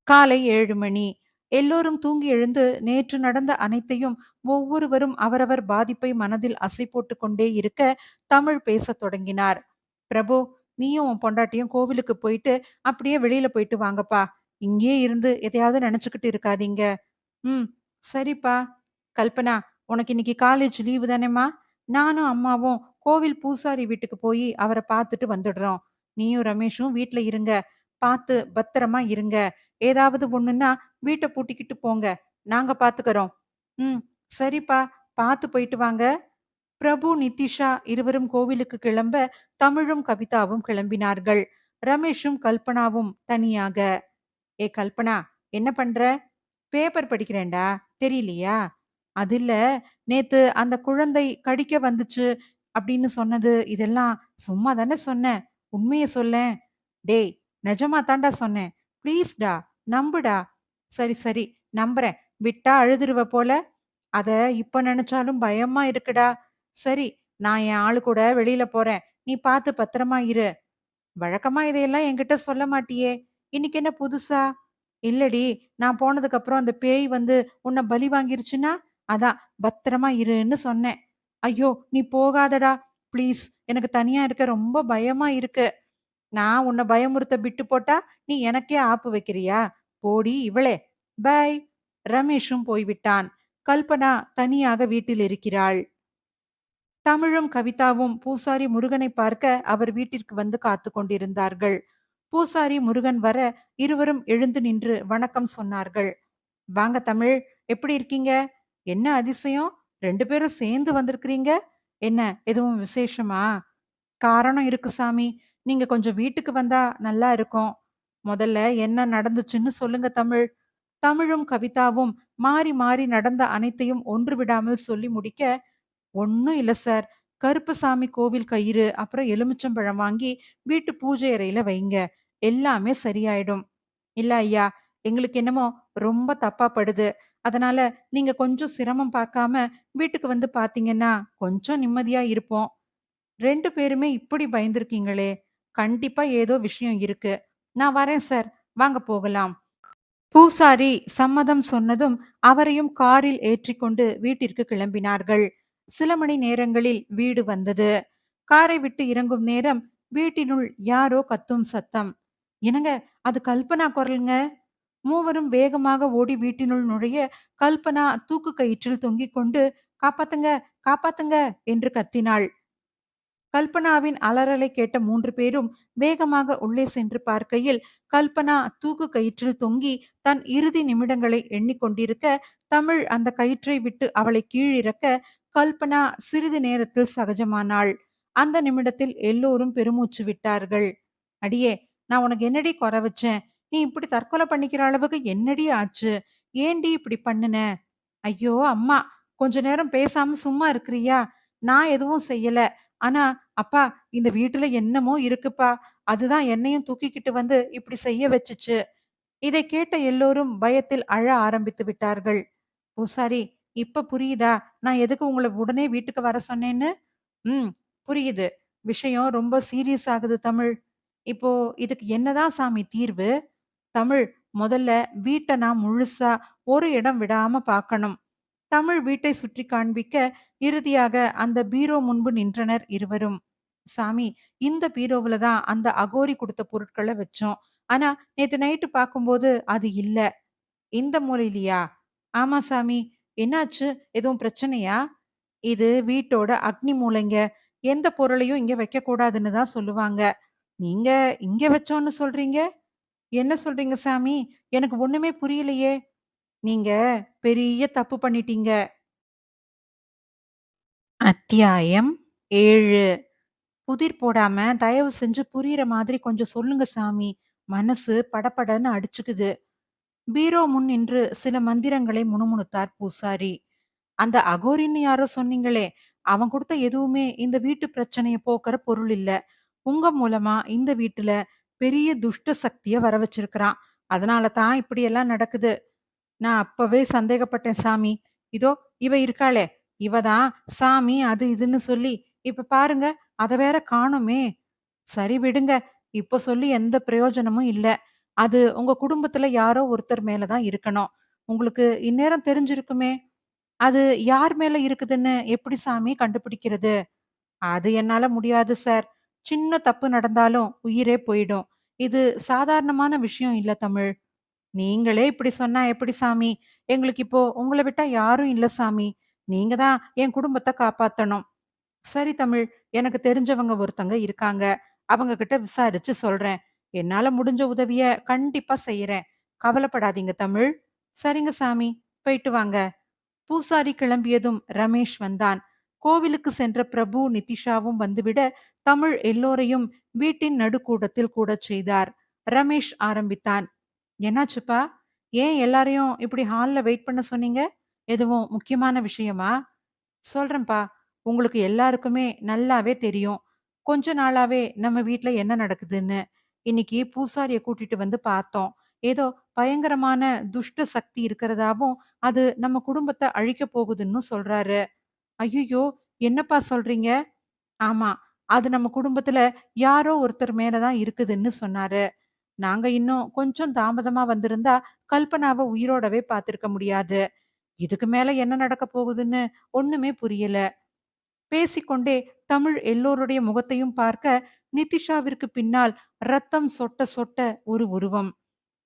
காலை 7 மணி. எல்லோரும் தூங்கி எழுந்து நேற்று நடந்த அனைத்தையும் ஒவ்வொருவரும் அவரவர் பாதிப்பை மனதில் அசை போட்டுக் கொண்டே இருக்க, தமிழ் பேசத் தொடங்கினார். "பிரபு, நீயும் உன் பொண்டாட்டியும் கோவிலுக்கு போயிட்டு அப்படியே வெளியில போயிட்டு வாங்கப்பா. இங்கேயே இருந்து எதையாவது நினைச்சுக்கிட்டு இருக்காதீங்க." "ம், சரிப்பா." "கல்பனா, உனக்கு இன்னைக்கு காலேஜ் லீவு தானேம்மா? நானும் அம்மாவும் கோவில் பூசாரி வீட்டுக்கு போய் அவரை பார்த்துட்டு வந்துடுறோம். நீயும் ரமேஷும் வீட்ல இருங்க. பார்த்து பத்திரமா இருங்க. ஏதாவது ஒண்ணுன்னா வீட்ட பூட்டிக்கிட்டு போங்க. நாங்க பாத்துக்கறோம்." "ம், சரிப்பா. பாத்து போயிட்டு வாங்க." பிரபு, நித்திஷா இருவரும் கோவிலுக்கு கிளம்ப, தமிழும் கவிதாவும் கிளம்பினார்கள். ரமேஷும் கல்பனாவும் தனியாக. "ஏ கல்பனா, என்ன பண்ற?" "பேப்பர் படிக்கிறேன்டா. தெரியலையா?" அது இல்ல, நேத்து அந்த குழந்தை கடிக்க வந்துச்சு அப்படின்னு சொன்னது, இதெல்லாம் சும்மா தானே சொன்னேன். உண்மைய சொல்லேன். டேய்! நெஜமா தான்டா சொன்னேன். ப்ளீஸ்டா நம்புடா. சரி, சரி நம்புறேன். விட்டா அழுதுருவ போல. அத இப்ப நெனச்சாலும் பயமா இருக்குடா. சரி, நான் என் ஆளு கூட வெளியில போறேன். நீ பாத்து பத்திரமா இரு. வழக்கமா இதையெல்லாம் என்கிட்ட சொல்ல மாட்டியே! இன்னைக்கு என்ன புதுசா? இல்லடி, நான் போனதுக்கு அப்புறம் அந்த பேய் வந்து உன்ன பலி வாங்கிருச்சுன்னா, அதான் பத்திரமா இருன்னு சொன்னேன். ஐயோ! நீ போகாதடா! ப்ளீஸ் எனக்கு தனியா இருக்க ரொம்ப பயமா இருக்கு. நான் உன்ன பயமுறுத்த பிட்டு போட்டா, நீ எனக்கே ஆப்பு வைக்கிறியா? போடி இவளே! பை. ரமேஷும் போய்விட்டான். கல்பனா தனியாக வீட்டில் இருக்கிறாள். தமிழும் கவிதாவும் பூசாரி முருகனை பார்க்க அவர் வீட்டிற்கு வந்து காத்துக் கொண்டிருந்தார்கள். பூசாரி முருகன் வர இருவரும் எழுந்து நின்று வணக்கம் சொன்னார்கள். வாங்க தமிழ், எப்படி இருக்கீங்க? என்ன அதிசயம்? 2 பேரும் சேர்ந்து வந்திருக்கிறீங்க. என்ன எதுவும் விசேஷமா? காரணம் இருக்கு சாமி. நீங்க கொஞ்சம் வீட்டுக்கு வந்தா நல்லா இருக்கும். முதல்ல என்ன நடந்துச்சுன்னு சொல்லுங்க தமிழ். தமிழும் கவிதாவும் மாறி மாறி நடந்த அனைத்தையும் ஒன்று விடாமல் சொல்லி முடிக்க, ஒண்ணும் இல்ல சார். கருப்பசாமி கோவில் கயிறு, அப்புறம் எலுமிச்சம்பழம் வாங்கி வீட்டு பூஜை அறையில வைங்க. எல்லாமே சரியாயிடும். இல்ல ஐயா, எங்களுக்கு என்னமோ ரொம்ப தப்பா படுது. அதனால நீங்க கொஞ்சம் சிரமம் பார்க்காம வீட்டுக்கு வந்து பார்த்தீங்கன்னா, கொஞ்சம் நிம்மதியா இருப்போம். 2 பேருமே இப்படி பயந்திருக்கீங்களே! கண்டிப்பா ஏதோ விஷயம் இருக்கு. நான் வரேன் சார். வாங்க போகலாம். பூசாரி சம்மதம் சொன்னதும் அவரையும் காரில் ஏற்றிக்கொண்டு வீட்டிற்கு கிளம்பினார்கள். சில மணி நேரங்களில் வீடு வந்தது. காரை விட்டு இறங்கும் நேரம் வீட்டினுள் யாரோ கத்தும் சத்தம். என்னங்க, அது கல்பனா குரலுங்க. மூவரும் வேகமாக ஓடி வீட்டினுள் நுழைய, கல்பனா தூக்கு கயிற்றில் தொங்கிக் கொண்டு காப்பாத்துங்க, காப்பாத்துங்க என்று கத்தினாள். கல்பனாவின் அலறலை கேட்ட 3 பேரும் வேகமாக உள்ளே சென்று பார்க்கையில், கல்பனா தூக்கு கயிற்றில் தொங்கி தன் இறுதி நிமிடங்களை எண்ணிக்கொண்டிருக்க, தமிழ் அந்த கயிற்றை விட்டு அவளை கீழிறக்க, கல்பனா சிறிது நேரத்தில் சகஜமானாள். அந்த நிமிடத்தில் எல்லோரும் பெருமூச்சு விட்டார்கள். "அடியே, நான் உனக்கு என்னடி கொற வச்சேன்? நீ இப்படி தற்கொலை பண்ணிக்கிற அளவுக்கு என்னடி ஆச்சு? ஏன்டி இப்படி பண்ணுன?" "ஐயோ! அம்மா, கொஞ்ச நேரம் பேசாம சும்மா இருக்கிறியா? நான் எதுவும் செய்யல. ஆனா, அப்பா, இந்த வீட்டுல என்னமோ இருக்குப்பா. அதுதான் என்னையும் தூக்கிக்கிட்டு வந்து இப்படி செய்ய வச்சுச்சு." இதை கேட்ட எல்லோரும் பயத்தில் அழ ஆரம்பித்து விட்டார்கள். பூசாரி, இப்ப புரியுதா? நான் எதுக்கு உங்கள உடனே வீட்டுக்கு வர சொன்னேன்னு? ம். புரியுது. விஷயம் ரொம்ப சீரியஸ் ஆகுது தமிழ். இப்போ இதுக்கு என்னதான் சாமி தீர்வு? தமிழ், முதல்ல வீட்ட நான் முழுசா ஒரு இடம் விடாம பார்க்கணும். தமிழ் வீட்டை சுற்றி காண்பிக்க, இறுதியாக அந்த பீரோ முன்பு நின்றனர் இருவரும். சாமி, இந்த பீரோவுல தான் அந்த அகோரி குடுத்த பொருட்கள வச்சோம். ஆனா, நேத்து நைட்டு பார்க்கும்போது அது இல்ல. இந்த மூலையிலயா? ஆமா சாமி. என்னாச்சு? எதுவும் பிரச்சனையா? இது வீட்டோட அக்னி மூலைங்க. எந்த பொருளையும் இங்க வைக்கக்கூடாதுன்னு தான் சொல்லுவாங்க. நீங்க இங்க வச்சோன்னு சொல்றீங்க? என்ன சொல்றீங்க சாமி? எனக்கு ஒண்ணுமே புரியலையே! நீங்க பெரிய தப்பு பண்ணிட்டீங்க. அத்தியாயம் 7. புதிர் போடாம தயவு செஞ்சு புரியிற மாதிரி கொஞ்சம் சொல்லுங்க சாமி. மனசு படபடன்னு அடிச்சுக்குது. பீரோ முன் நின்று சில மந்திரங்களை முணுமுணுத்தார் பூசாரி. அந்த அகோரின்னு யாரோ சொன்னீங்களே, அவன் குடுத்த எதுவுமே இந்த வீட்டு பிரச்சனைய போக்குற பொருள் இல்ல. உங்க மூலமா இந்த வீட்டுல பெரிய துஷ்ட சக்திய வர வச்சிருக்கிறான். அதனால தான் இப்படியெல்லாம் நடக்குது. நான் அப்பவே சந்தேகப்பட்டேன் சாமி. இதோ இவ இருக்காளே, இவ தான் சாமி அது இதுன்னு சொல்லி, இப்ப பாருங்க அத வேற காணோமே! சரி விடுங்க. இப்ப சொல்லி எந்த பிரயோஜனமும் இல்ல. அது உங்க குடும்பத்துல யாரோ ஒருத்தர் மேல தான் இருக்கணும். உங்களுக்கு இந்நேரம் தெரிஞ்சிருக்குமே! அது யார் மேல இருக்குதுன்னு எப்படி சாமி கண்டுபிடிக்கிறது? அது என்னால முடியாது சார். சின்ன தப்பு நடந்தாலும் உயிரே போயிடும். இது சாதாரணமான விஷயம் இல்ல தமிழ். நீங்களே இப்படி சொன்னா எப்படி சாமி? எங்களுக்கு இப்போ உங்கள விட்டா யாரும் இல்ல சாமி. நீங்க தான் என் குடும்பத்த காப்பாத்தணும். சரி தமிழ். எனக்கு தெரிஞ்சவங்க ஒருத்தங்க இருக்காங்க. அவங்க கிட்ட விசாரிச்சு சொல்றேன். என்னால முடிஞ்ச உதவிய கண்டிப்பா செய்யறேன். கவலைப்படாதீங்க தமிழ். சரிங்க சாமி. போயிட்டு வாங்க. பூசாரி கிளம்பியதும் ரமேஷ் வந்தான். கோவிலுக்கு சென்ற பிரபு நிதிஷாவும் வந்துவிட தமிழ் எல்லோரையும் வீட்டின் நடுக்கூடத்தில் கூடச் செய்தார். ரமேஷ் ஆரம்பித்தான். என்னாச்சுப்பா? ஏன் எல்லாரையும் இப்படி ஹால்ல வெயிட் பண்ண சொன்னீங்க? எதுவும் முக்கியமான விஷயமா? சொல்றேன்ப்பா. உங்களுக்கு எல்லாருக்குமே நல்லாவே தெரியும். கொஞ்ச நாளாவே நம்ம வீட்ல என்ன நடக்குதுன்னு. இன்னைக்கு பூசாரிய கூட்டிட்டு வந்து பார்த்தோம். ஏதோ பயங்கரமான துஷ்ட சக்தி இருக்கிறதாவும், அது நம்ம குடும்பத்த அழிக்கப் போகுதுன்னு சொல்றாரு. ஐய்யய்யோ! என்னப்பா சொல்றீங்க? ஆமா. அது நம்ம குடும்பத்துல யாரோ ஒருத்தர் மேல தான் இருக்குதுன்னு சொன்னாரு. நாங்க இன்னும் கொஞ்சம் தாமதமா வந்திருந்தா, கல்பனாவ உயிரோடவே பார்த்திருக்க முடியாது. இதுக்கு மேல என்ன நடக்கப் போகுதுன்னு ஒண்ணுமே புரியல. பேசிக்கொண்டே தமிழ் எல்லோருடைய முகத்தையும் பார்க்க, நித்திஷாவிற்கு பின்னால் ரத்தம் சொட்ட சொட்ட ஒரு உருவம்.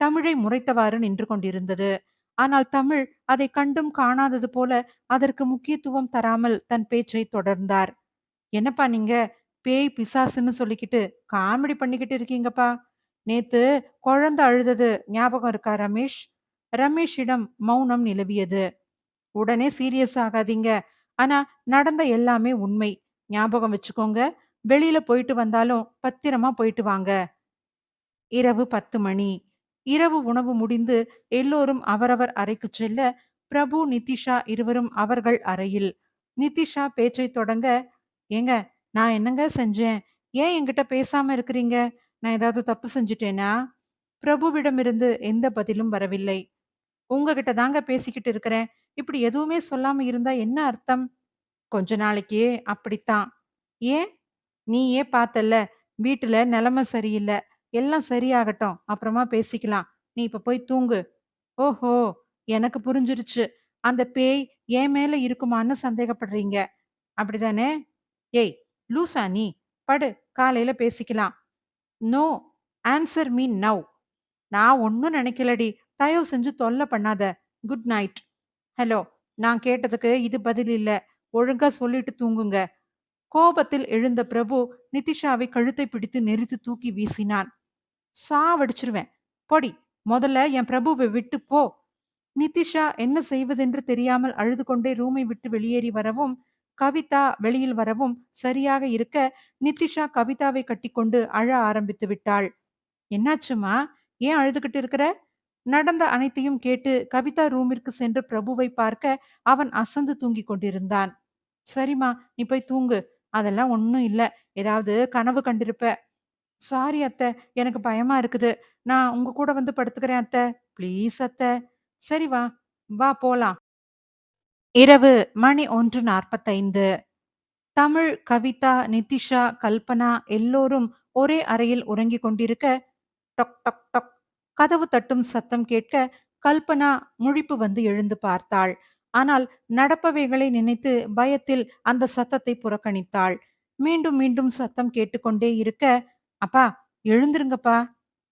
தமிழை முறைத்தவாறு நின்று கொண்டிருந்தது. ஆனால் தமிழ் அதை கண்டும் காணாதது போல அதற்கு முக்கியத்துவம் தராமல் தன் பேச்சை தொடர்ந்தார். "என்னப்பா நீங்க பேய், பிசாசுன்னு சொல்லிக்கிட்டு காமெடி பண்ணிக்கிட்டு இருக்கீங்கப்பா. நேத்து குழந்தை அழுதது ஞாபகம் இருக்கா ரமேஷ்?" ரமேஷிடம் மௌனம் நிலவியது. "உடனே சீரியஸ் ஆகாதீங்க. ஆனா நடந்த எல்லாமே உண்மை. ஞாபகம் வச்சுக்கோங்க. வெளியில போயிட்டு வந்தாலும் பத்திரமா போயிட்டு வாங்க." இரவு 10 மணி. இரவு உணவு முடிந்து எல்லோரும் அவரவர் அறைக்குச் செல்ல, பிரபு, நித்திஷா இருவரும் அவர்கள் அறையில். நித்திஷா பேச்சைத் தொடங்க, "ஏங்க, நான் என்னங்க செஞ்சேன்? ஏன் என்கிட்ட பேசாம இருக்கிறீங்க? நான் ஏதாவது தப்பு செஞ்சுட்டேனா?" பிரபுவிடமிருந்து எந்த பதிலும் வரவில்லை. "உங்ககிட்ட தாங்க பேசிக்கிட்டு இருக்கிறேன். இப்படி எதுவுமே சொல்லாம இருந்தா என்ன அர்த்தம்?" "கொஞ்ச நாளைக்கு அப்படித்தான்." "ஏன்?" "நீயே பார்த்தல்ல, வீட்டுல நிலைமை சரியில்ல. எல்லாம் சரியாகட்டும். அப்புறமா பேசிக்கலாம். நீ இப்ப போய் தூங்கு." "ஓஹோ! எனக்கு புரிஞ்சிருச்சு. அந்த பேய் என் மேல இருக்குமான்னு சந்தேகப்படுறீங்க. அப்படிதானே?" "ஏய்! லூசா நீ? படு. காலையில பேசிக்கலாம்." "நோ. Answer me now." "நான் ஒண்ணும் நினைக்கலடி. தயவு செஞ்சு தொல்ல பண்ணாத. Good night." "ஹலோ. நான் கேட்டதுக்கு இது பதில் இல்ல. ஒழுங்கா சொல்லிட்டு தூங்குங்க." கோபத்தில் எழுந்த பிரபு நிதிஷாவை கழுத்தை பிடித்து நெரித்து தூக்கி வீசினான். "சாவடிச்சிருவேன். போடி. முதல்ல என் பிரபுவை விட்டு போ." நிதிஷா என்ன செய்வதென்று தெரியாமல் அழுது கொண்டே ரூமை விட்டு வெளியேறி வரவும், கவிதா வெளியில் வரவும் சரியாக இருக்க, நிதிஷா கவிதாவை கட்டிக்கொண்டு அழ ஆரம்பித்து விட்டாள். "என்னாச்சும்மா? ஏன் அழுதுகிட்டு இருக்கிற?" நடந்த அனைத்தையும் கேட்டு கவிதா ரூமிற்கு சென்று பிரபுவை பார்க்க, அவன் அசந்து தூங்கிக் கொண்டிருந்தான். "சரிம்மா, நீ போய் தூங்கு. அதெல்லாம் ஒண்ணும் இல்ல. ஏதாவது கனவு கண்டிருப்ப." "சாரி அத்த. எனக்கு பயமா இருக்குது. நான் உங்க கூட வந்து படுத்துக்கிறேன் அத்த." "ப்ளீஸ் அத்த." "சரி வா. வா போலாம்." இரவு மணி 1:45. தமிழ், கவிதா, நித்திஷா, கல்பனா எல்லோரும் ஒரே அறையில் உறங்கிக் கொண்டிருக்க, டொக் டொக் டொக் கதவு தட்டும் சத்தம் கேட்க, கல்பனா முழிப்பு வந்து எழுந்து பார்த்தாள். ஆனால் நடப்பவைகளை நினைத்து பயத்தில் அந்த சத்தத்தை புறக்கணித்தாள். மீண்டும் மீண்டும் சத்தம் கேட்டுக்கொண்டே இருக்க, "அப்பா, எழுந்திருங்கப்பா."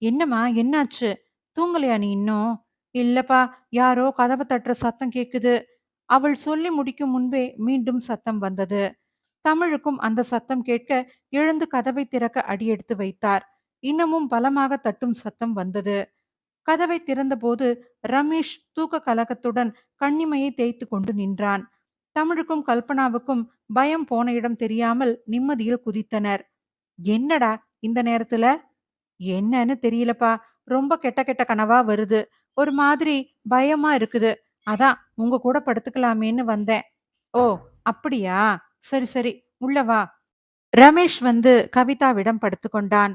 "என்னம்மா, என்னாச்சு? தூங்கலையா நீ இன்னும்?" "இல்லப்பா, யாரோ கதவு தட்டுற சத்தம் கேக்குது." அவள் சொல்லி முடிக்கும் முன்பே மீண்டும் சத்தம் வந்தது. தமிழுக்கும் அந்த சத்தம் கேட்க எழுந்து கதவை திறக்க அடியெடுத்து வைத்தார். இன்னமும் பலமாக தட்டும் சத்தம் வந்தது. கதவை திறந்தபோது ரமேஷ் தூக்க கலக்கத்துடன் கண்ணிமையை தேய்த்து கொண்டு நின்றான். தமிழுக்கும் கல்பனாவுக்கும் பயம் போன இடம் தெரியாமல் நிம்மதியில் குதித்தனர். "என்னடா இந்த நேரத்துல?" "என்னன்னு தெரியலப்பா. ரொம்ப கெட்ட கெட்ட கனவா வருது. ஒரு மாதிரி பயமா இருக்குது. அதான் உங்க கூட படுத்துக்கலாமேன்னு வந்தேன்." "ஓ, அப்படியா? சரி சரி, உள்ள வா." ரமேஷ் வந்து கவிதாவிடம் படுத்துக்கொண்டான்.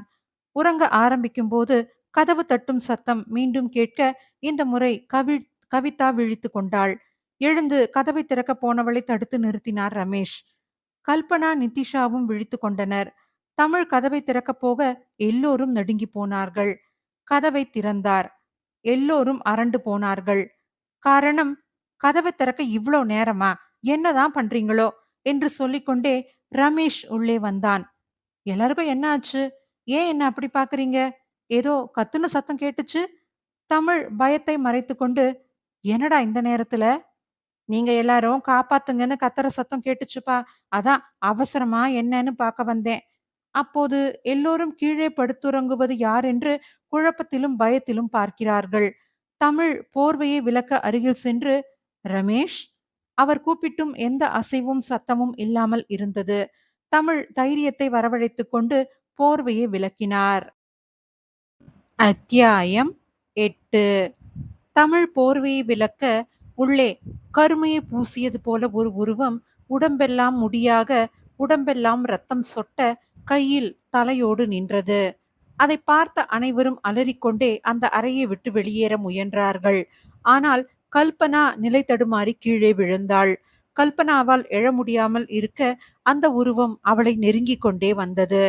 உறங்க ஆரம்பிக்கும்போது கதவு தட்டும் சத்தம் மீண்டும் கேட்க, இந்த முறை கவிதா விழித்துக் கொண்டாள். எழுந்து கதவை திறக்கப் போனவளை தடுத்து நிறுத்தினார் ரமேஷ். கல்பனா, நித்திஷாவும் விழித்துக் கொண்டனர். தமிழ் கதவை திறக்கப் போக எல்லோரும் நடுங்கிப் போனார்கள். கதவை திறந்தார். எல்லோரும் அரண்டு போனார்கள். காரணம், "கதவை திறக்க இவ்ளோ நேரமா? என்னதான் பண்றீங்களோ?" என்று சொல்லிக்கொண்டே ரமேஷ் உள்ளே வந்தான். "எல்லாருக்கும் என்ன ஆச்சு? ஏன் என்ன அப்படி பார்க்குறீங்க? ஏதோ கத்துன சத்தம் கேட்டுச்சு." தமிழ் பயத்தை மறைத்துக்கொண்டு, "என்னடா இந்த நேரத்துல?" "நீங்க எல்லாரும் காப்பாத்துங்கன்னு கத்துற சத்தம் கேட்டுச்சுப்பா. அதான் அவசரமா என்னன்னு பார்க்க வந்தேன்." அப்போது எல்லோரும் கீழே படுத்துறங்குவது யார் என்று குழப்பத்திலும் பயத்திலும் பார்க்கிறார்கள். தமிழ் போர்வையை விலக்க அருகில் சென்று, "ரமேஷ்." அவர் கூப்பிட்டும் எந்த அசைவும் சத்தமும் இல்லாமல் இருந்தது. தமிழ் தைரியத்தை வரவழைத்துக் கொண்டு போர்வையை விலக்கினார். அத்தியாயம் 8. தமிழ் போர்வையை விலக்க உள்ளே கருமையை பூசியது போல ஒரு உருவம், உடம்பெல்லாம் முடியாக, உடம்பெல்லாம் ரத்தம் சொட்ட, கையில் தலையோடு நின்றது. அதை பார்த்த அனைவரும் அலறிக்கொண்டே அந்த அறையை விட்டு வெளியேற முயன்றார்கள். ஆனால் கல்பனா நிலை தடுமாறி கீழே விழுந்தாள். கல்பனாவால் எழ முடியாமல் இருக்க அந்த உருவம் அவளை நெருங்கிக் கொண்டே வந்தது.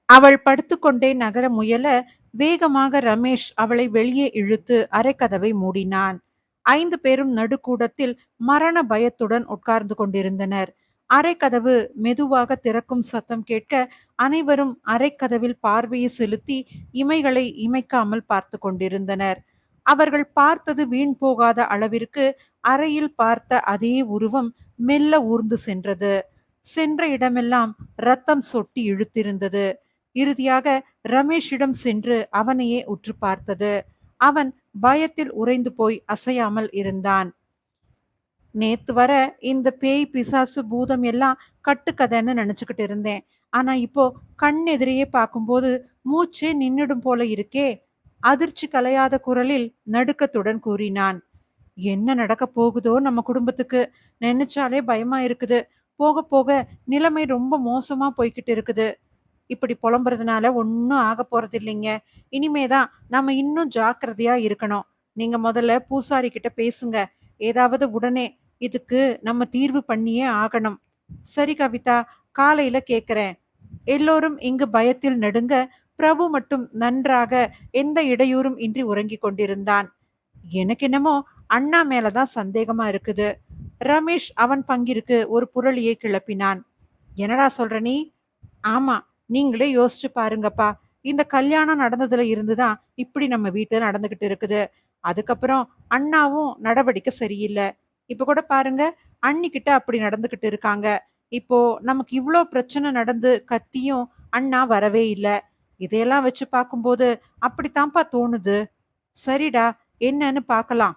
அவள் படுத்துக்கொண்டே நகர முயல வேகமாக ரமேஷ் அவளை வெளியே இழுத்து அறைக்கதவை மூடினான். 5 பேரும் நடுக்கூடத்தில் மரண பயத்துடன் உட்கார்ந்து கொண்டிருந்தனர். அறைக்கதவு மெதுவாக திறக்கும் சத்தம் கேட்க அனைவரும் அறைக்கதவில் பார்வையை செலுத்தி இமைகளை இமைக்காமல் பார்த்து கொண்டிருந்தனர். அவர்கள் பார்த்தது வீண் போகாத அளவிற்கு அறையில் பார்த்த அதே உருவம் மெல்ல ஊர்ந்து சென்றது. சென்ற இடமெல்லாம் ரத்தம் சொட்டி இழுத்திருந்தது. இறுதியாக ரமேஷிடம் சென்று அவனையே உற்று பார்த்தது. அவன் பயத்தில் உறைந்து போய் அசையாமல் இருந்தான். நேத்து வர இந்த பேய் பிசாசு பூதம் எல்லாம் கட்டுக்கதைன்னு நினைச்சுக்கிட்டு இருந்தேன். ஆனா இப்போ கண் எதிரையே பார்க்கும்போது மூச்சே நின்னுடும் போல இருக்கே. அதிர்ச்சி கலையாத குரலில் நடுக்கத்துடன் கூறினான். என்ன நடக்க போகுதோ நம்ம குடும்பத்துக்கு, நினைச்சாலே பயமா இருக்குது. போக போக நிலைமை ரொம்ப மோசமா போய்கிட்டு இருக்குது. இப்படி புலம்புறதுனால ஒன்னும் ஆக போறது இல்லைங்க. இனிமேதான் நம்ம இன்னும் ஜாக்கிரதையா இருக்கணும். நீங்க முதல்ல பூசாரி கிட்ட பேசுங்க. ஏதாவது உடனே இதுக்கு நம்ம தீர்வு பண்ணியே ஆகணும். சரி கவிதா, காலையில கேக்குறேன். எல்லோரும் இங்கு பயத்தில் நடுங்க, பிரபு மட்டும் நன்றாக எந்த இடையூறும் இன்றி உறங்கிக் கொண்டிருந்தான். எனக்கு என்னமோ அண்ணா மேலதான் சந்தேகமா இருக்குது. ரமேஷ் அவன் பங்கிற்கு ஒரு புரளியை கிளப்பினான். என்னடா சொல்ற நீ? ஆமா, நீங்களே யோசிச்சு பாருங்கப்பா. இந்த கல்யாணம் நடந்ததுல இருந்துதான் இப்படி நம்ம வீட்டுல நடந்துகிட்டு இருக்குது. அதுக்கப்புறம் அண்ணாவும் நடவடிக்கை சரியில்லை. இப்ப கூட பாருங்க, அண்ணிக்கிட்ட அப்படி நடந்துகிட்டு இருக்காங்க. இப்போ நமக்கு இவ்ளோ பிரச்சனை நடந்து கத்தியும் அண்ணா வரவே இல்லை. இதையெல்லாம் வச்சு பார்க்கும்போது அப்படித்தான்ப்பா தோணுது. சரிடா, என்னன்னு பார்க்கலாம்.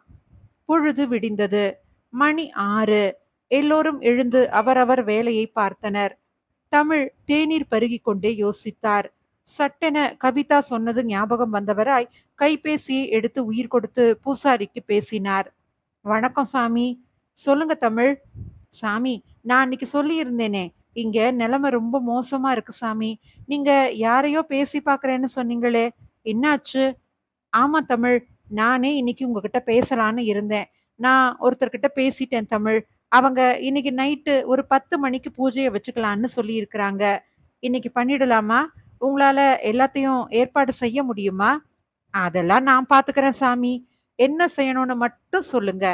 பொழுது விடிந்தது. மணி 6. எல்லோரும் எழுந்து அவரவர் வேலையை பார்த்தனர். தமிழ் தேநீர் பருகிக் கொண்டே யோசித்தார். சட்டென கவிதா சொன்னது ஞாபகம் வந்தவராய் கைபேசியை எடுத்து உயிர் கொடுத்து பூசாரிக்கு பேசினார். வணக்கம் சாமி. சொல்லுங்க தமிழ். சாமி, நான் அன்னைக்கு சொல்லி இருந்தேனே, இங்க நிலைமை ரொம்ப மோசமா இருக்கு சாமி. நீங்க யாரையோ பேசி பாக்குறேன்னு சொன்னீங்களே, என்னாச்சு? ஆமா தமிழ், நானே இன்னைக்கு உங்ககிட்ட பேசலான்னு இருந்தேன். நான் ஒருத்தர்கிட்ட பேசிட்டேன் தமிழ். அவங்க இன்னைக்கு நைட்டு ஒரு 10 மணிக்கு பூஜையை வச்சுக்கலான்னு சொல்லி இருக்கிறாங்க. இன்னைக்கு பண்ணிடலாமா? உங்களால எல்லாத்தையும் ஏற்பாடு செய்ய முடியுமா? அதெல்லாம் நான் பாத்துக்கிறேன் சாமி. என்ன செய்யணும்னு மட்டும் சொல்லுங்க.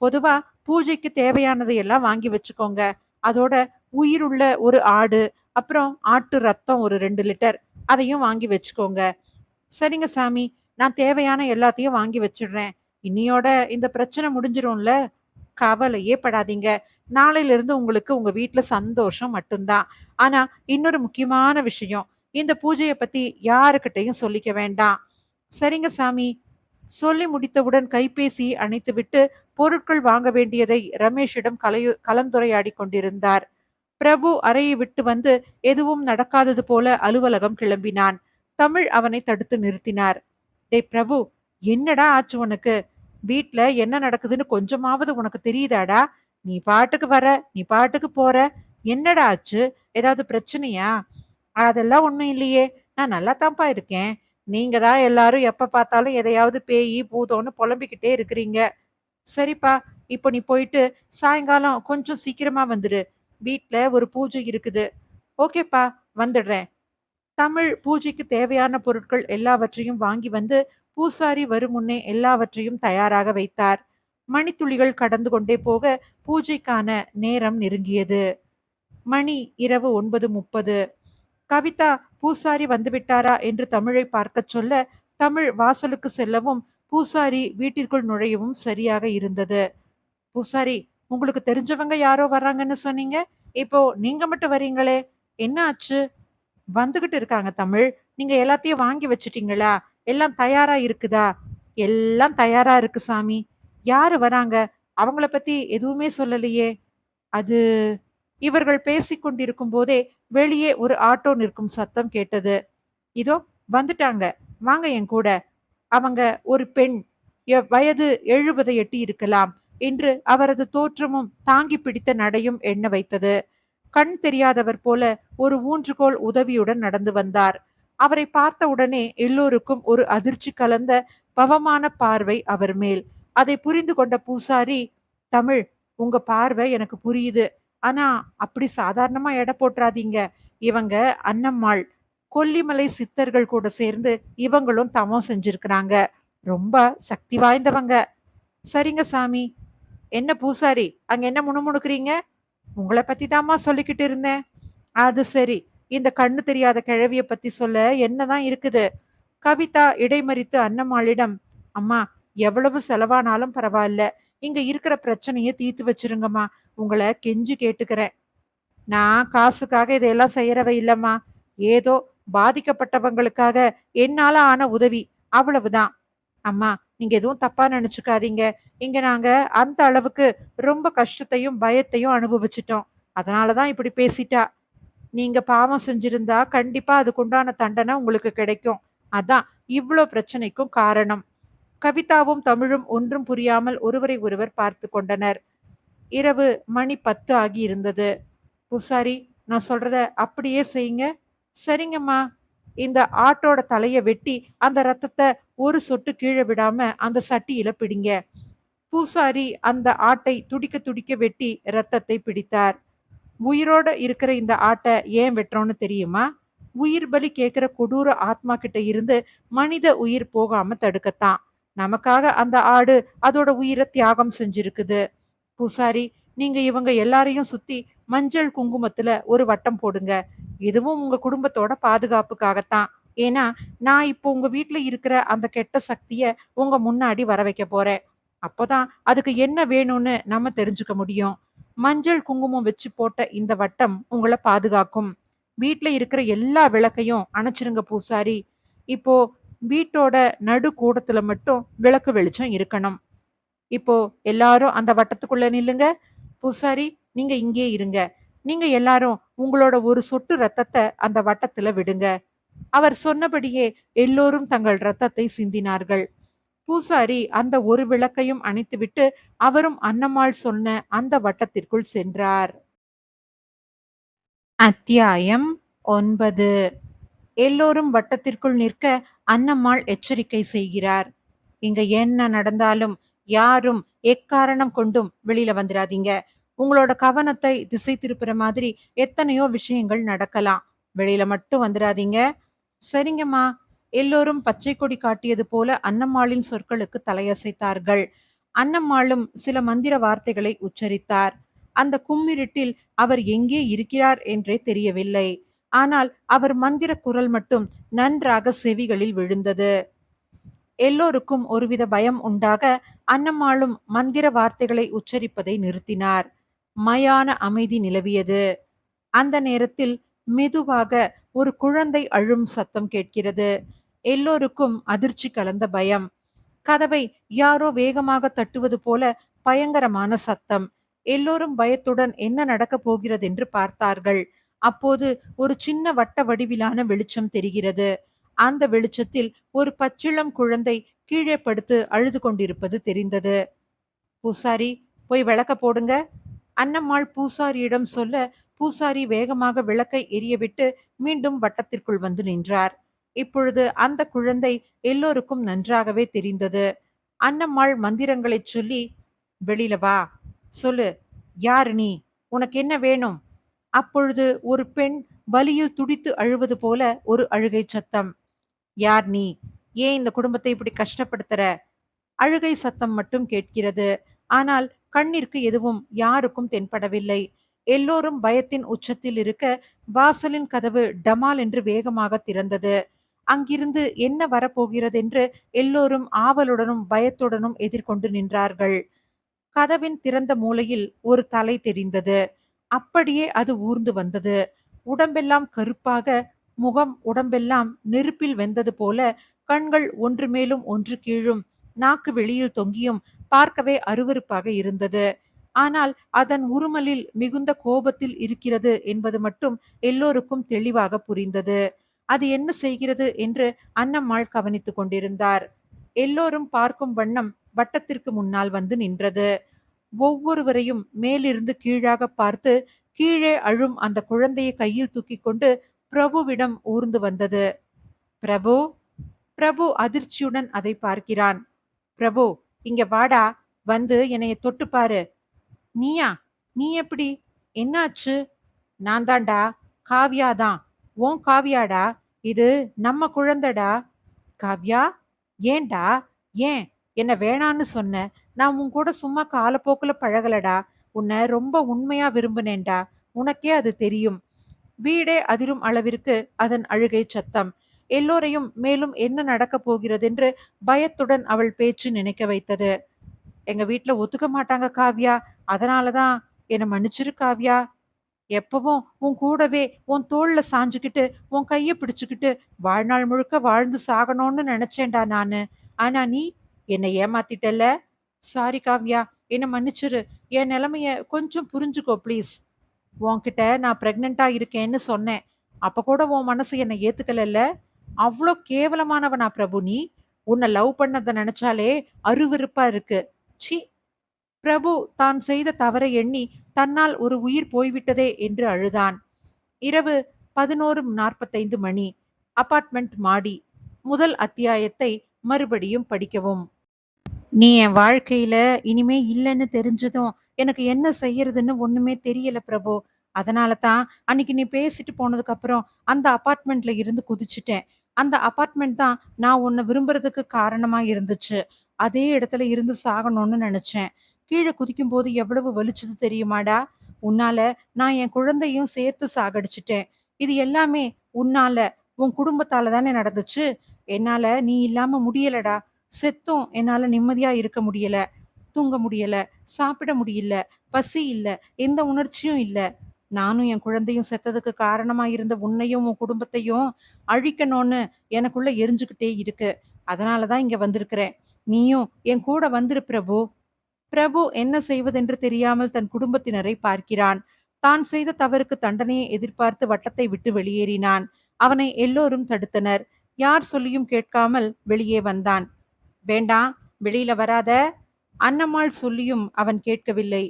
பொதுவா பூஜைக்கு தேவையானதை எல்லாம் வாங்கி வச்சுக்கோங்க. அதோட உயிருள்ள ஒரு ஆடு, அப்புறம் ஆட்டு ரத்தம் ஒரு 2 லிட்டர், அதையும் வாங்கி வச்சுக்கோங்க. சரிங்க சாமி, நான் தேவையான எல்லாத்தையும் வாங்கி வச்சிடுறேன். இன்னியோட இந்த பிரச்சனை முடிஞ்சிரும்ல? கவலையே படாதீங்க. நாளையில இருந்து உங்களுக்கு உங்க வீட்ல சந்தோஷம் மட்டும்தான். ஆனா இன்னொரு முக்கியமான விஷயம், இந்த பூஜைய பத்தி யாருக்கிட்டையும் சொல்லிக்க வேண்டாம். சரிங்க சாமி. சொல்லி முடித்தவுடன் கைபேசி அணைத்துவிட்டு பொருட்கள் வாங்க வேண்டியதை ரமேஷிடம் கலந்துரையாடி கொண்டிருந்தார். பிரபு அறையை விட்டு வந்து எதுவும் நடக்காதது போல அலுவலகம் கிளம்பினான். தமிழ் அவனை தடுத்து நிறுத்தினார். டேய் பிரபு, என்னடா ஆச்சு உனக்கு? வீட்ல என்ன நடக்குதுன்னு கொஞ்சமாவது உனக்கு தெரியுதாடா? நீ பாட்டுக்கு வர, நீ பாட்டுக்கு போற. என்னடா ஆச்சு? ஏதாவது பிரச்சனையா? அதெல்லாம் ஒண்ணும் இல்லையே, நான் நல்லாத்தான்ப்பா இருக்கேன். நீங்க தான் எல்லாரும் எப்ப பார்த்தாலும் எதையாவது பேயி பூதம்னு புலம்பிக்கிட்டே இருக்கிறீங்க. சரிப்பா, இப்போ நீ போயிட்டு சாயங்காலம் கொஞ்சம் சீக்கிரமா வந்துடு. வீட்ல ஒரு பூஜை இருக்குது. ஓகேப்பா, வந்துடுறேன். தமிழ் பூஜைக்கு தேவையான பொருட்கள் எல்லாவற்றையும் வாங்கி வந்து பூசாரி வரும் முன்னே எல்லாவற்றையும் தயாராக வைத்தார். மணித்துளிகள் கடந்து கொண்டே போக பூஜைக்கான நேரம் நெருங்கியது. மணி இரவு 9:30. கவிதா பூசாரி வந்துவிட்டாரா என்று தமிழை பார்க்கச் சொல்ல தமிழ் வாசலுக்கு செல்லவும் பூசாரி வீட்டிற்குள் நுழையவும் சரியாக இருந்தது. பூசாரி, உங்களுக்கு தெரிஞ்சவங்க யாரோ வர்றாங்கன்னு சொன்னீங்க, இப்போ நீங்க மட்டும் வரீங்களே, என்ன ஆச்சு? வந்துகிட்டு இருக்காங்க தமிழ். நீங்க எல்லாத்தையும் வாங்கி வச்சிட்டீங்களா? எல்லாம் தயாரா இருக்குதா? எல்லாம் தயாரா இருக்கு சாமி. யாரு வராங்க? அவங்கள பத்தி எதுவுமே சொல்லலையே. அது இவர்கள் பேசிக் கொண்டிருக்கும் போதே வெளியே ஒரு ஆட்டோ நிற்கும் சத்தம் கேட்டது. இதோ வந்துட்டாங்க. வாங்க என் கூட. அவங்க ஒரு பெண். வயது 70 எட்டி இருக்கலாம் என்று அவரது தோற்றமும் தாங்கி பிடித்த நடையும் எண்ண வைத்தது. கண் தெரியாதவர் போல ஒரு ஊன்றுகோல் உதவியுடன் நடந்து வந்தார். அவரை பார்த்தவுடனே எல்லோருக்கும் ஒரு அதிர்ச்சி கலந்த பவமான பார்வை அவர் மேல். அதை புரிந்து கொண்ட பூசாரி, தமிழ், உங்க பார்வை எனக்கு புரியுது. ஆனா அப்படி சாதாரணமா எடை போட்றாதீங்க. இவங்க அன்னம்மாள். கொல்லிமலை சித்தர்கள் கூட சேர்ந்து இவங்களும் தவம் செஞ்சிருக்கிறாங்க. ரொம்ப சக்தி வாய்ந்தவங்க. சரிங்க சாமி. என்ன பூசாரி, அங்க என்ன முணுமுணுக்குறீங்க? உங்கள பத்தி தாம்மா சொல்லிக்கிட்டு இருந்தேன். அது சரி. இந்த கண்ணு தெரியாத கிழவிய பத்தி சொல்ல என்னதான் இருக்குது? கவிதா இடைமறித்து அன்னம்மாளிடம், அம்மா, எவ்வளவு செலவானாலும் பரவாயில்ல. இங்க இருக்கிற பிரச்சனைய தீர்த்து வச்சிருங்கம்மா. உங்கள கெஞ்சி கேட்டுக்கிறேன். நான் காசுக்காக இதையெல்லாம் செய்யறவ இல்லம்மா. ஏதோ பாதிக்கப்பட்டவங்களுக்காக என்னால ஆன உதவி. அவ்வளவுதான். அம்மா, நீங்க எதுவும் தப்பா நினைச்சுக்காதீங்க. இங்க நாங்க அந்த அளவுக்கு ரொம்ப கஷ்டத்தையும் பயத்தையும் அனுபவிச்சுட்டோம். அதனாலதான் இப்படி பேசிட்டா. நீங்க பாவம் செஞ்சிருந்தா கண்டிப்பா அதுக்குண்டான தண்டனை உங்களுக்கு கிடைக்கும். அதான் இவ்ளோ பிரச்சனைக்கும் காரணம். கவிதாவும் தமிழும் ஒன்றும் புரியாமல் ஒருவரை ஒருவர் பார்த்து கொண்டனர். இரவு மணி 10 ஆகி இருந்தது. பூசாரி, நான் சொல்றத அப்படியே செய்யுங்க. சரிங்கம்மா. இந்த ஆட்டோட தலைய வெட்டி அந்த ரத்தத்தை ஒரு சொட்டு கீழே விடாம அந்த சட்டியில பிடிங்க. பூசாரி அந்த ஆட்டை துடிக்க துடிக்க வெட்டி ரத்தத்தை பிடித்தார். உயிரோட இருக்கிற இந்த ஆட்டை ஏன் வெட்டுறோம்னு தெரியுமா? உயிர் பலி கேட்கிற கொடூர ஆத்மா கிட்ட இருந்து மனித உயிர் போகாம தடுக்கத்தான். நமக்காக அந்த ஆடு அதோட உயிரை தியாகம் செஞ்சிருக்குது. பூசாரி, நீங்க இவங்க எல்லாரையும் சுத்தி மஞ்சள் குங்குமத்துல ஒரு வட்டம் போடுங்க. இதுவும் உங்க குடும்பத்தோட பாதுகாப்புக்காகத்தான். ஏன்னா நான் இப்போ உங்க வீட்ல இருக்கிற அந்த கெட்ட சக்திய உங்க முன்னாடி வர வைக்க போறேன். அப்போதான் அதுக்கு என்ன வேணும்னு நம்ம தெரிஞ்சுக்க முடியும். மஞ்சள் குங்குமம் வச்சு போட்ட இந்த வட்டம் உங்களை பாதுகாக்கும். வீட்ல இருக்கிற எல்லா விளக்கையும் அணைச்சிருங்க பூசாரி. இப்போ வீட்டோட நடு கூடத்துல மட்டும் விளக்கு வெளிச்சம் இருக்கணும். இப்போ எல்லாரும் அந்த வட்டத்துக்குள்ள நில்லுங்க. பூசாரி, நீங்க இங்கே இருங்க. நீங்க எல்லாரும் உங்களோட ஒரு சொட்டு ரத்தத்தை அந்த வட்டத்துல விடுங்க. அவர் சொன்னபடியே எல்லோரும் தங்கள் ரத்தத்தை சிந்தினார்கள். பூசாரி அந்த ஒரு விளக்கையும் அணைத்துவிட்டு அவரும் அன்னம்மாள் சொன்ன அந்த வட்டத்திற்குள் சென்றார். அத்தியாயம் 9. எல்லோரும் வட்டத்திற்குள் நிற்க அன்னம்மாள் எச்சரிக்கை செய்கிறார். இங்க என்ன நடந்தாலும் யாரும் எக்காரணம் கொண்டும் வெளியில வந்துடாதீங்க. உங்களோட கவனத்தை திசை திருப்புற மாதிரி எத்தனையோ விஷயங்கள் நடக்கலாம். வெளியில மட்டும் வந்துடாதீங்க. சரிங்கம்மா. எல்லோரும் பச்சை கொடி காட்டியது போல அன்னம்மாளின் சொற்களுக்கு தலையசைத்தார்கள். அன்னம்மாளும் சில மந்திர வார்த்தைகளை உச்சரித்தார். அந்த கும்மிருட்டில் அவர் எங்கே இருக்கிறார் என்றே தெரியவில்லை. ஆனால் அவர் மந்திர குரல் மட்டும் நன்றாக செவிகளில் விழுந்தது. எல்லோருக்கும் ஒருவித பயம் உண்டாக அன்னம்மாளும் மந்திர வார்த்தைகளை உச்சரிப்பதை நிறுத்தினார். மயான அமைதி நிலவியது. அந்த நேரத்தில் மெதுவாக ஒரு குழந்தை அழும் சத்தம் கேட்கிறது. எல்லோருக்கும் அதிர்ச்சி கலந்த பயம். கதவை யாரோ வேகமாக தட்டுவது போல பயங்கரமான சத்தம். எல்லோரும் பயத்துடன் என்ன நடக்கப் போகிறது என்று பார்த்தார்கள். அப்போது ஒரு சின்ன வட்ட வடிவிலான வெளிச்சம் தெரிகிறது. அந்த வெளிச்சத்தில் ஒரு பச்சிளம் குழந்தை கீழே படுத்து அழுது கொண்டிருப்பது தெரிந்தது. பூசாரி, போய் விளக்க போடுங்க. அன்னம்மாள் பூசாரியிடம் சொல்ல பூசாரி வேகமாக விளக்கை எரியவிட்டு மீண்டும் வட்டத்திற்குள் வந்து நின்றார். இப்பொழுது அந்த குழந்தை எல்லோருக்கும் நன்றாகவே தெரிந்தது. அன்னம்மாள் மந்திரங்களைச் சொல்லி, வெளியில வா, சொல்லு, யாரு நீ, உனக்கு என்ன வேணும்? அப்பொழுது ஒரு பெண் வலியில் துடித்து அழுவது போல ஒரு அழுகை சத்தம். யார் நீ? ஏன் இந்த குடும்பத்தை இப்படி கஷ்டப்படுத்துற? அழுகை சத்தம் மட்டும் கேட்கிறது. ஆனால் கண்ணிற்கு எதுவும் யாருக்கும் தென்படவில்லை. எல்லோரும் பயத்தின் உச்சத்தில் இருக்க வாசலின் கதவு டமால் என்று வேகமாக திறந்தது. அங்கிருந்து என்ன வரப்போகிறதென்று எல்லோரும் ஆவலுடனும் பயத்துடனும் எதிர்கொண்டு நின்றார்கள். கதவின் திறந்த மூலையில் ஒரு தலை தெரிந்தது. அப்படியே அது ஊர்ந்து வந்தது. உடம்பெல்லாம் கருப்பாக, முகம் உடம்பெல்லாம் நெருப்பில் வெந்தது போல, கண்கள் ஒன்று மேலும் ஒன்று கீழும், நாக்கு வெளியில் தொங்கியும் பார்க்கவே அருவருப்பாக இருந்தது. ஆனால் அதன் உருமலில் மிகுந்த கோபத்தில் இருக்கிறது என்பது மட்டும் எல்லோருக்கும் தெளிவாக புரிந்தது. அது என்ன செய்கிறது என்று அன்னம்மாள் கவனித்துக் கொண்டிருந்தார். எல்லோரும் பார்க்கும் வண்ணம் வட்டத்திற்கு முன்னால் வந்து நின்றது. ஒவ்வொருவரையும் மேலிருந்து கீழாக பார்த்து கீழே அழும் அந்த குழந்தையை கையில் தூக்கிக் கொண்டு பிரபுவிடம் ஊர்ந்து வந்தது. பிரபு, பிரபு அதிர்ச்சியுடன் அதை பார்க்கிறான். பிரபு, இங்க வாடா, வந்து என்னைய தொட்டு பாரு. நீயா? நீ எப்படி? என்னாச்சு? நான் தான்டா, காவ்யா தான். உன் காவ்யாடா, இது நம்ம குழந்தைடா. காவ்யா, ஏன்டா? ஏன் என்ன வேணான்னு சொன்ன? நான் உன் கூட சும்மா காலப்போக்குல பழகலடா. உன்னை ரொம்ப உண்மையா விரும்பினேன்டா. உனக்கே அது தெரியும். வீடே அதிரும் அளவிற்கு அதன் அழுகை சத்தம். எல்லோரையும் மேலும் என்ன நடக்கப் போகிறதென்று பயத்துடன் அவள் பேச்சு நினைக்க வைத்தது. எங்க வீட்ல ஒத்துக்க மாட்டாங்க காவ்யா. அதனாலதான் என்ன மன்னிச்சிரு காவ்யா. எப்பவும் உன் கூடவே உன் தோள்ல சாஞ்சுக்கிட்டு உன் கைய பிடிச்சுக்கிட்டு வாழ்நாள் முழுக்க வாழ்ந்து சாகணும்னு நினைச்சேன்டா நானு. ஆனா நீ என்னை ஏமாத்திட்டல்ல. சாரி காவ்யா, என்ன மன்னிச்சிரு. என் நிலைமைய கொஞ்சம் புரிஞ்சுக்கோ ப்ளீஸ். உன்கிட்ட நான் பிரெக்னெண்டா இருக்கேன்னு சொன்னேன். அப்ப கூட உன் மனசு என்னை ஏத்துக்கலல்ல. அவ்வளோ கேவலமானவனா பிரபு நீ? உன்னை லவ் பண்ணத நினைச்சாலே அருவருப்பா இருக்கு. சி. பிரபு தான் செய்த தவறை எண்ணி தன்னால் ஒரு உயிர் போய்விட்டதே என்று அழுதான். இரவு 11:45 மணி. அபார்ட்மெண்ட் மாடி. முதல் அத்தியாயத்தை மறுபடியும் படிக்கவும். நீ என் வாழ்க்கையில இனிமே இல்லைன்னு தெரிஞ்சதும் எனக்கு என்ன செய்யறதுன்னு ஒண்ணுமே தெரியல பிரபு. அதனால தான் அன்னைக்கு நீ பேசிட்டு போனதுக்கு அப்புறம் அந்த அபார்ட்மெண்ட்ல இருந்து குதிச்சுட்டேன். அந்த அபார்ட்மெண்ட் தான் நான் உன்னை விரும்புறதுக்கு காரணமா இருந்துச்சு. அதே இடத்துல இருந்து சாகணும்னு நினைச்சேன். கீழே குதிக்கும் போது எவ்வளவு வலிச்சது தெரியுமாடா? உன்னால நான் என் குழந்தையும் சேர்த்து சாகடிச்சிட்டேன். இது எல்லாமே உன்னால, உன் குடும்பத்தால தானே நடந்துச்சு. என்னால நீ இல்லாம முடியலடா. செத்தும் என்னால நிம்மதியா இருக்க முடியல. தூங்க முடியல, சாப்பிட முடியல, பசி இல்ல, எந்த உணர்ச்சியும் இல்ல. நானும் என் குழந்தையும் செத்ததுக்கு காரணமா இருந்த உன்னையும் உன் குடும்பத்தையும் அழிக்கணும்னு எனக்குள்ள எரிஞ்சுக்கிட்டே இருக்கு. அதனால தான் இங்க வந்திருக்கிறேன். நீயும் என் கூட வந்துரு பிரபு. பிரபு என்ன செய்வதென்று தெரியாமல் தன் குடும்பத்தினரை பார்க்கிறான். தான் செய்த தவறுக்கு தண்டனையை எதிர்பார்த்து வட்டத்தை விட்டு வெளியேறினான். அவனை எல்லோரும் தடுத்தனர். யார் சொல்லியும் கேட்காமல் வெளியே வந்தான். வேண்டாம், வெளியில வராத. அன்னம்மாள் சொல்லியும் அவன் கேட்கவில்லை.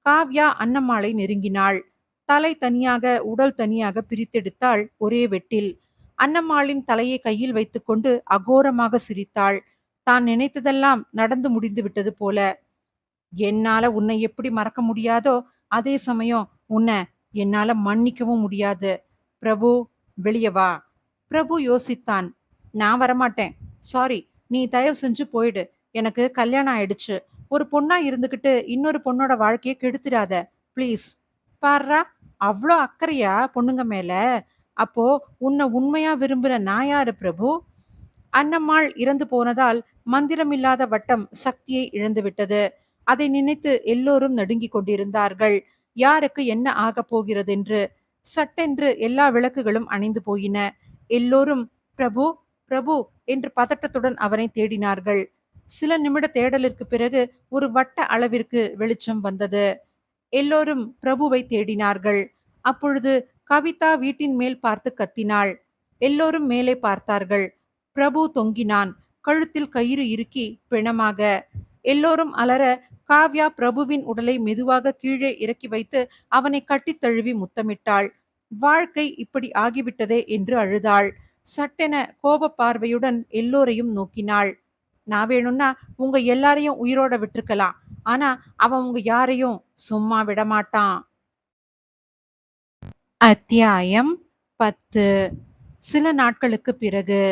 காவ்யா அன்னம்மாளை நெருங்கினாள். தலை தனியாக, உடல் தனியாக பிரித்தெடுத்தாள் ஒரே வெட்டில். அன்னம்மாளின் தலையை கையில் வைத்துக்கொண்டு அகோரமாக சிரித்தாள். தான் நினைத்ததெல்லாம் நடந்து முடிந்து விட்டது போல. என்னால உன்னை எப்படி மறக்க முடியாதோ, அதே சமயம் உன்னை என்னால மன்னிக்கவும் முடியாது. பிரபு, வெளிய வா. பிரபு யோசித்தான். நான் வரமாட்டேன். சாரி, நீ தயவு செஞ்சு போயிடு. எனக்கு கல்யாணம் ஆயிடுச்சு. ஒரு பொண்ணா இருந்துகிட்டு இன்னொரு பொண்ணோட வாழ்க்கைய கெடுத்துடாத. ப்ளீஸ். பார்றா, அவ்ளோ அக்கறையா பொண்ணுங்க மேல? அப்போ உன்னை உண்மையா விரும்புற நான் யாரு பிரபு? அன்னம்மாள் இறந்து போனதால் மந்திரமில்லாத வட்டம் சக்தியை இழந்துவிட்டது. அதை நினைத்து எல்லோரும் நடுங்கிக் கொண்டிருந்தார்கள். யாருக்கு என்ன ஆகப் போகிறதென்று. சட்டென்று எல்லா விளக்குகளும் அணைந்து போயின. எல்லோரும் பிரபு, பிரபு என்று பதட்டத்துடன் அவனை தேடினார்கள். சில நிமிட தேடலிற்கு பிறகு ஒரு வட்ட அளவிற்கு வெளிச்சம் வந்தது. எல்லோரும் பிரபுவை தேடினார்கள். அப்பொழுது கவிதா வீட்டின் மேல் பார்த்து கத்தினாள். எல்லோரும் மேலே பார்த்தார்கள். பிரபு தொங்கினான், கழுத்தில் கயிறு இறுக்கி பிணமாக. எல்லோரும் அலற காவ்யா பிரபுவின் உடலை மெதுவாக கீழே இறக்கி வைத்து அவனை கட்டித் தழுவி முத்தமிட்டாள். வாழ்க்கை இப்படி ஆகிவிட்டதே என்று அழுதாள். சட்டென கோப பார்வையுடன் எல்லோரையும் நோக்கினாள். நான் வேணும்னா உங்க எல்லாரையும் உயிரோட விட்டுருக்கலாம். ஆனா அவன் உங்க யாரையும் சும்மா விடமாட்டான். அத்தியாயம் 10. சில நாட்களுக்கு பிறகு.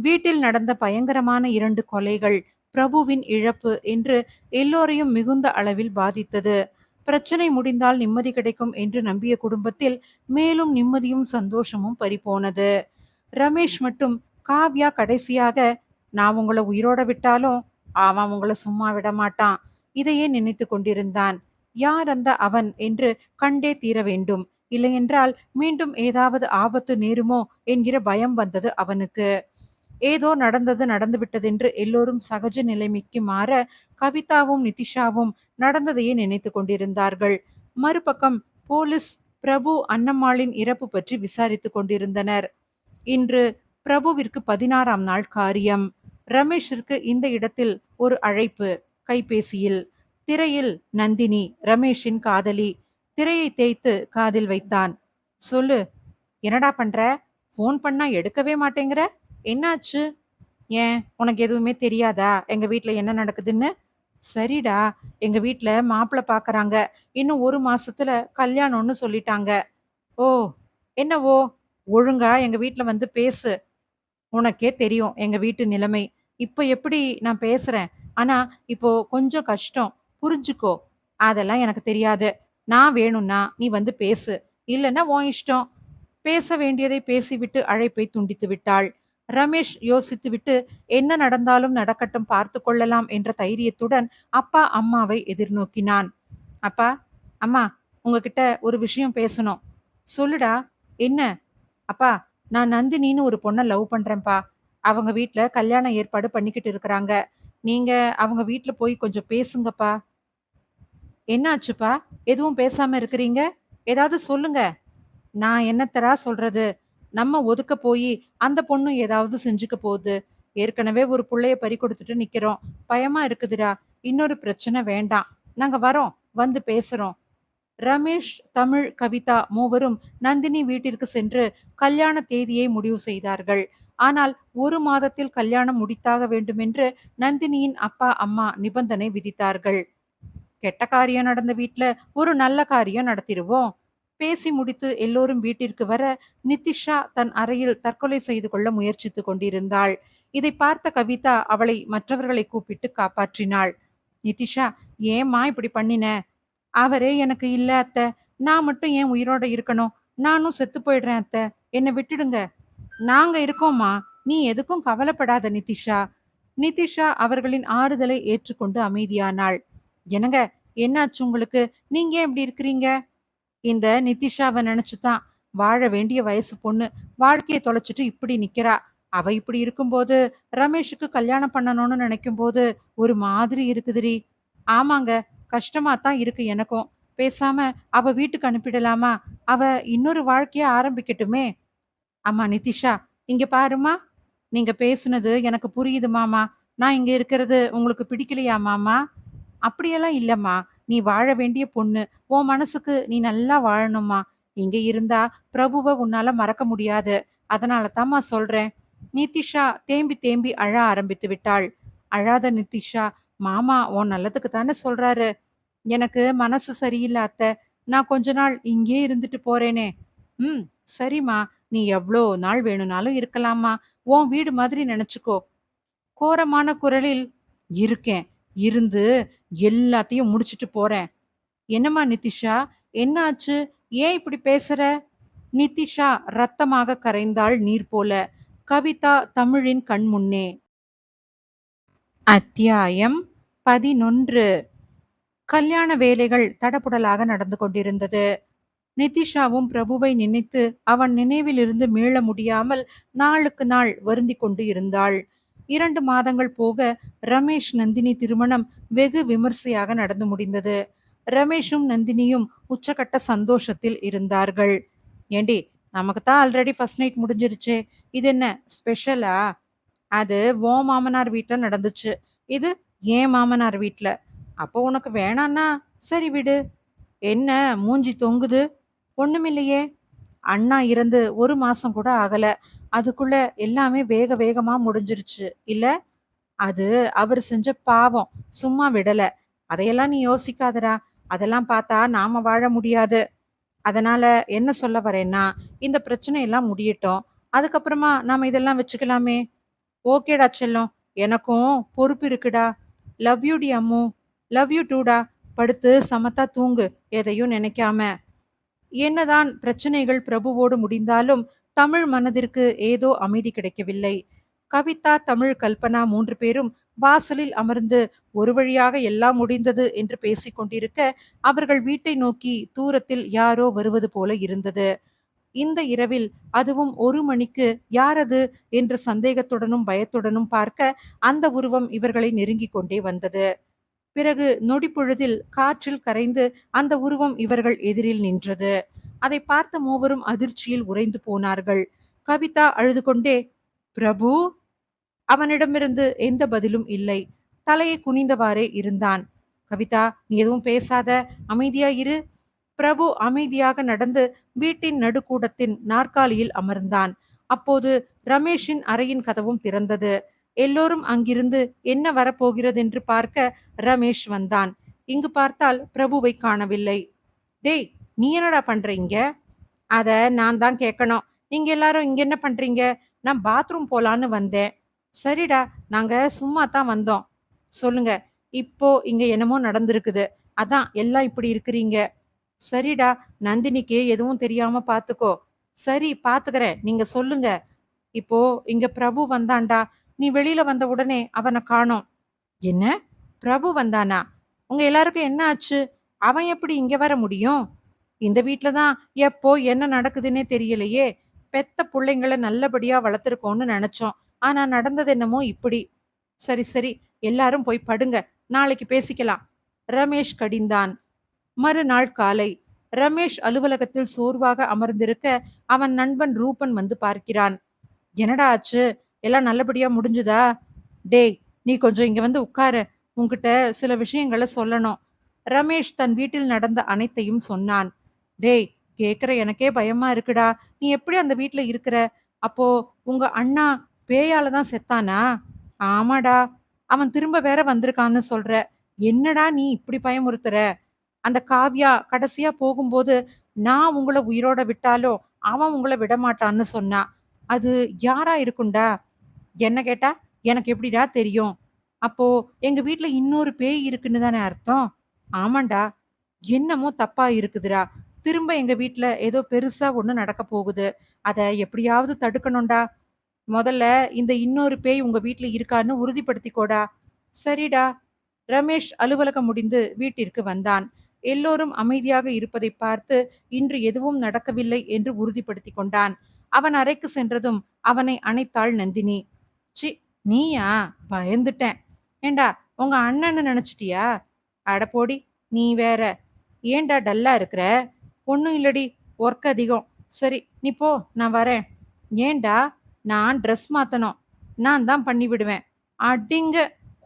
வீட்டில் நடந்த பயங்கரமான 2 கொலைகள், பிரபுவின் இழப்பு என்று எல்லோரையும் மிகுந்த அளவில் பாதித்தது. பிரச்சனை முடிந்தால் நிம்மதி கிடைக்கும் என்று நம்பிய குடும்பத்தில் மேலும் நிம்மதியும் சந்தோஷமும் பறிபோனது. ரமேஷ் மட்டும் காவ்யா கடைசியாக, நான் உங்களை உயிரோட விட்டாலும் அவன் உங்களை சும்மா விட மாட்டான், இதையே நினைத்து கொண்டிருந்தான். யார் அந்த அவன் என்று கண்டே தீர வேண்டும். இல்லையென்றால் மீண்டும் ஏதாவது ஆபத்து நேருமோ என்கிற பயம் வந்தது அவனுக்கு. ஏதோ நடந்தது நடந்துவிட்டதென்று எல்லோரும் சகஜ நிலைமைக்கு மாற கவிதாவும் நிதிஷாவும் நடந்ததையே நினைத்து கொண்டிருந்தார்கள். மறுபக்கம் போலீஸ் பிரபு அன்னம்மாளின் இறப்பு பற்றி விசாரித்துக் கொண்டிருந்தனர். இன்று பிரபுவிற்கு 16ஆம் நாள் காரியம். ரமேஷிற்கு இந்த இடத்தில் ஒரு அழைப்பு. கைபேசியில். திரையில் நந்தினி, ரமேஷின் காதலி. திரையை தேய்த்து காதில் வைத்தான். சொல்லு, என்னடா பண்ற? ஃபோன் பண்ணா எடுக்கவே மாட்டேங்கிற? என்னாச்சு? ஏன் உனக்கு எதுவுமே தெரியாதா எங்க வீட்ல என்ன நடக்குதுன்னு? சரிடா, எங்க வீட்ல மாப்பிள பாக்குறாங்க. இன்னும் 1 மாசத்துல கல்யாணம்னு சொல்லிட்டாங்க. ஓ! என்னவோ? ஒழுங்கா எங்க வீட்ல வந்து பேசு. உனக்கே தெரியும் எங்க வீட்டு நிலைமை. இப்ப எப்படி நான் பேசுறேன். ஆனா, இப்போ கொஞ்சம் கஷ்டம். புரிஞ்சுக்கோ. அதெல்லாம் எனக்கு தெரியாது. நான் வேணும்னா நீ வந்து பேசு. இல்லன்னா உன் இஷ்டம். பேச வேண்டியதை பேசிவிட்டு அழைப்பை துண்டித்து விட்டாள். ரமேஷ் யோசித்துவிட்டு என்ன நடந்தாலும் நடக்கட்டும் பார்த்துக் கொள்ளலாம் என்ற தைரியத்துடன் அப்பா, அம்மாவை எதிர்நோக்கினான். அப்பா, அம்மா, உங்ககிட்ட ஒரு விஷயம் பேசணும். சொல்லுடா. என்ன? அப்பா, நான் நந்தினின்னு ஒரு பொண்ண லவ் பண்றேன்ப்பா. அவங்க வீட்ல கல்யாண ஏற்பாடு பண்ணிக்கிட்டு இருக்கறாங்க. நீங்க அவங்க வீட்ல போய் கொஞ்சம் பேசுங்கப்பா. என்னாச்சுப்பா? எதுவும் பேசாம இருக்கிறீங்க? ஏதாவது சொல்லுங்க. நான் என்னத்தடா சொல்றது? நம்ம ஒதுக்க போயி அந்த பொண்ணு ஏதாவது செஞ்சுக்க போகுது. ஏற்கனவே ஒரு புள்ளைய பறி கொடுத்துட்டு நிக்கிறோம். பயமா இருக்குதுடா. இன்னொரு பிரச்சனை வேண்டாம். நாங்க வரோம். வந்து பேசுறோம். ரமேஷ், தமிழ், கவிதா மூவரும் நந்தினி வீட்டிற்கு சென்று கல்யாண தேதியை முடிவு செய்தார்கள். ஆனால் 1 மாதத்தில் கல்யாணம் முடித்தாக வேண்டுமென்று நந்தினியின் அப்பா, அம்மா நிபந்தனை விதித்தார்கள். கெட்ட காரியம் நடந்த வீட்ல ஒரு நல்ல காரியம் நடத்திருவோம். பேசி முடித்து எல்லோரும் வீட்டிற்கு வர நிதிஷா தன் அறையில் தற்கொலை செய்து கொள்ள முயற்சித்துக் கொண்டிருந்தாள். இதை பார்த்த கவிதா அவளை மற்றவர்களை கூப்பிட்டு காப்பாற்றினாள். நிதிஷா, ஏம்மா இப்படி பண்ணின? அவரே எனக்கு இல்ல அத்த. நான் மட்டும் ஏன் உயிரோட இருக்கணும்? நானும் செத்து போயிடுறேன் அத்த. என்ன விட்டுடுங்க. நாங்க இருக்கோம்மா. நீ எதுக்கும் கவலைப்படாத நிதிஷா. நிதிஷா அவர்களின் ஆறுதலை ஏற்றுக்கொண்டு அமைதியானாள். என்னங்க, என்னாச்சு உங்களுக்கு? நீங்க ஏன் இப்படி இருக்கிறீங்க? இந்த நிதிஷாவ நினைச்சுதான். வாழ வேண்டிய வயசு பொண்ணு. வாழ்க்கைய தொலைச்சிட்டு இப்படி நிக்கிறா. அவ இப்படி இருக்கும்போது ரமேஷுக்கு கல்யாணம் பண்ணணும்னு நினைக்கும்போது ஒரு மாதிரி இருக்குதுடி. ஆமாங்க, கஷ்டமா தான் இருக்கு எனக்கும். பேசாம அவ வீட்டுக்கு அனுப்பிடலாமா? அவ இன்னொரு வாழ்க்கைய ஆரம்பிக்கட்டுமே. அம்மா நிதிஷா, இங்க பாரும்மா. நீங்க பேசுனது எனக்கு புரியுது மாமா. நான் இங்க இருக்கிறது உங்களுக்கு பிடிக்கலையா மாமா? அப்படியெல்லாம் இல்லம்மா. நீ வாழ வேண்டிய பொண்ணு. உன் மனசுக்கு நீ நல்லா வாழணும்மா. இங்க இருந்தா பிரபுவ உன்னால மறக்க முடியாது. அதனால தாம்மா சொல்றேன். நிதிஷா தேம்பி தேம்பி அழ ஆரம்பித்து விட்டாள். அழாத நிதிஷா. மாமா உன் நல்லதுக்கு தானே சொல்றாரு. எனக்கு மனசு சரியில்ல அத்த. நான் கொஞ்ச நாள் இங்கேயே இருந்துட்டு போறேனே. ம், சரிம்மா. நீ எவ்ளோ நாள் வேணும்னாலும் இருக்கலாம்மா. உன் வீடு மாதிரி நினைச்சுக்கோ. கோரமான குரலில், இருக்கேன். இருந்து எல்லாத்தையும் முடிச்சுட்டு போறேன். என்னம்மா நிதிஷா? என்ன ஆச்சு? ஏன் இப்படி பேசுற? நிதிஷா ரத்தமாக கரைந்தாள் நீர் போல. கவிதா தமிழின் கண் முன்னே. அத்தியாயம் 11. கல்யாண வேலைகள் தடபுடலாக நடந்து கொண்டிருந்தது. நிதிஷாவும் பிரபுவை நினைத்து அவன் நினைவிலிருந்து மீள முடியாமல் நாளுக்கு நாள் வருந்திக் கொண்டு இருந்தாள். 2 மாதங்கள் போக ரமேஷ் நந்தினி திருமணம் வெகு விமர்சையாக நடந்து முடிந்தது. ரமேஷும் நந்தினியும் உச்சகட்ட சந்தோஷத்தில் இருந்தார்கள். ஏண்டி, நமக்கு தான் ஆல்ரெடி ஃபர்ஸ்ட் நைட் முடிஞ்சிருச்சே. இது என்ன ஸ்பெஷலா? அது ஓ மாமனார் வீட்ல நடந்துச்சு. இது ஏன் மாமனார் வீட்ல. அப்போ உனக்கு வேணான்னா சரி விடு. என்ன மூஞ்சி தொங்குது? ஒண்ணுமில்லையே. அண்ணா இறந்து 1 மாசம் கூட ஆகல. அதுக்குள்ள எல்லாமே வேக வேகமா முடிஞ்சிருச்சு இல்ல? அது அவரு செஞ்ச பாவம். சும்மா விடல. அதையெல்லாம் நீ யோசிக்காதடா. அதெல்லாம் பார்த்தா நாம வாழ முடியாது. அதனால என்ன சொல்ல வரேன்னா, இந்த பிரச்சனை எல்லாம் முடியட்டும். அதுக்கப்புறமா நாம இதெல்லாம் வச்சுக்கலாமே. ஓகேடா செல்லம். எனக்கும் பொறுப்பு இருக்குடா. லவ் யூ டி அம்மு. லவ் யூ டூடா. படுத்து சமத்தா தூங்கு. எதையும் நினைக்காம. என்னதான் பிரச்சனைகள் பிரபுவோடு முடிந்தாலும் தமிழ் மனதிற்கு ஏதோ அமைதி கிடைக்கவில்லை. கவிதா, தமிழ், கல்பனா 3 பேரும் வாசலில் அமர்ந்து ஒரு வழியாக எல்லாம் முடிந்தது என்று பேசிக் கொண்டிருக்க அவர்கள் வீட்டை நோக்கி தூரத்தில் யாரோ வருவது போல இருந்தது. இந்த இரவில் அதுவும் 1 மணிக்கு யாரது என்று சந்தேகத்துடனும் பயத்துடனும் பார்க்க அந்த உருவம் இவர்களை நெருங்கிக் கொண்டே வந்தது. பிறகு நொடிப்பொழுதில் காற்றில் கரைந்து அந்த உருவம் இவர்கள் எதிரில் நின்றது. அதை பார்த்த மூவரும் அதிர்ச்சியில் உறைந்து போனார்கள். கவிதா அழுது கொண்டே, பிரபு அவனிடமிருந்து எந்த பதிலும் இல்லை. தலையை குனிந்தவாறே இருந்தான். கவிதா, நீ எதுவும் பேசாத, அமைதியா இரு. பிரபு அமைதியாக நடந்து வீட்டின் நடுக்கூடத்தின் நாற்காலியில் அமர்ந்தான். அப்போது ரமேஷின் அறையின் கதவும் திறந்தது. எல்லோரும் அங்கிருந்து என்ன வரப்போகிறதென்று பார்க்க ரமேஷ் வந்தான். இங்கு பார்த்தால் பிரபுவை காணவில்லை. டேய், நீ என்னடா பண்ற இங்க? அத நான் தான் கேட்கணும். நீங்க எல்லாரும் இங்க என்ன பண்றீங்க? நான் பாத்ரூம் போலான்னு வந்தேன். சரிடா, நாங்க சும்மா தான் வந்தோம். சொல்லுங்க. இப்போ இங்க என்னமோ நடந்திருக்குது. அதான் எல்லாம் இப்படி இருக்கிறீங்க. சரிடா, நந்தினிக்கு எதுவும் தெரியாம பாத்துக்கோ. சரி, பாத்துக்கறேன். நீங்க சொல்லுங்க. இப்போ இங்க பிரபு வந்தான்டா. நீ வெளியில வந்த உடனே அவன காணோம். என்ன? பிரபு வந்தானா? உங்க எல்லாருக்கும் என்ன ஆச்சு? அவன் எப்படி இங்க வர முடியும்? இந்த வீட்ல தான் எப்போ என்ன நடக்குதுன்னே தெரியலையே. பெத்த புள்ளைங்கள நல்லபடியா வளர்த்துருக்கோம்னு நெனச்சோம். ஆனா நடந்தது என்னமோ இப்படி. சரி, சரி. எல்லாரும் போய் படுங்க. நாளைக்கு பேசிக்கலாம். ரமேஷ் கடிந்தான். மறுநாள் காலை ரமேஷ் அலுவலகத்தில் சோர்வாக அமர்ந்திருக்க அவன் நண்பன் ரூபன் வந்து பார்க்கிறான். என்னடா ஆச்சு? எல்லாம் நல்லபடியா முடிஞ்சுதா? டேய், நீ கொஞ்சம் இங்க வந்து உட்காரு. உன்கிட்ட சில விஷயங்கள சொல்லணும். ரமேஷ் தன் வீட்டில் நடந்த அனைத்தையும் சொன்னான். டேய், கேக்குற எனக்கே பயமா இருக்குடா. நீ எப்படி அந்த வீட்ல இருக்கிற? அப்போ உங்க அண்ணா பேயால தான் செத்தானா? ஆமாடா. அவன் திரும்ப வேற வந்திருக்கான்னு சொல்ற. என்னடா நீ இப்படி பயமுறுத்துற? அந்த காவ்யா கடைசியா போகும்போது நான் உங்கள உயிரோட விட்டாலும் அவன் உங்கள விடமாட்டான்னு சொன்னா. அது யாரா இருக்கும்டா? என்ன கேட்டா, எனக்கு எப்படிடா தெரியும்? அப்போ எங்க வீட்ல இன்னொரு பேய் இருக்குன்னு தானே அர்த்தம்? ஆமாண்டா. என்னமோ தப்பா இருக்குதுடா. திரும்ப எங்க வீட்ல ஏதோ பெருசா ஒண்ணு நடக்க போகுது. அத எப்படியாவது தடுக்கணும்டா. முதல்ல இந்த இன்னொரு பேய் உங்க வீட்ல இருக்கான்னு உறுதிப்படுத்திக்கோடா. சரிடா. ரமேஷ் அலுவலகம் முடிந்து வீட்டிற்கு வந்தான். எல்லோரும் அமைதியாக இருப்பதை பார்த்து இன்று எதுவும் நடக்கவில்லை என்று உறுதிப்படுத்திக் கொண்டான். அவன் அறைக்கு சென்றதும் அவனை அணைத்தாள் நந்தினி. சி, நீயா? பயந்துட்டேன். ஏண்டா, உங்க அண்ணன்னு நினைச்சிட்டியா? அட போடி, நீ வேற. ஏன்டா டல்லா இருக்கிற? ஒன்னும் இல்லடி, ஒர்க் அதிகம். சரி, நீ போ, நான் வரேன். ஏன்டா? நான் ட்ரெஸ் மாத்தணும். நான் தான் பண்ணி விடுவேன். அடிங்க,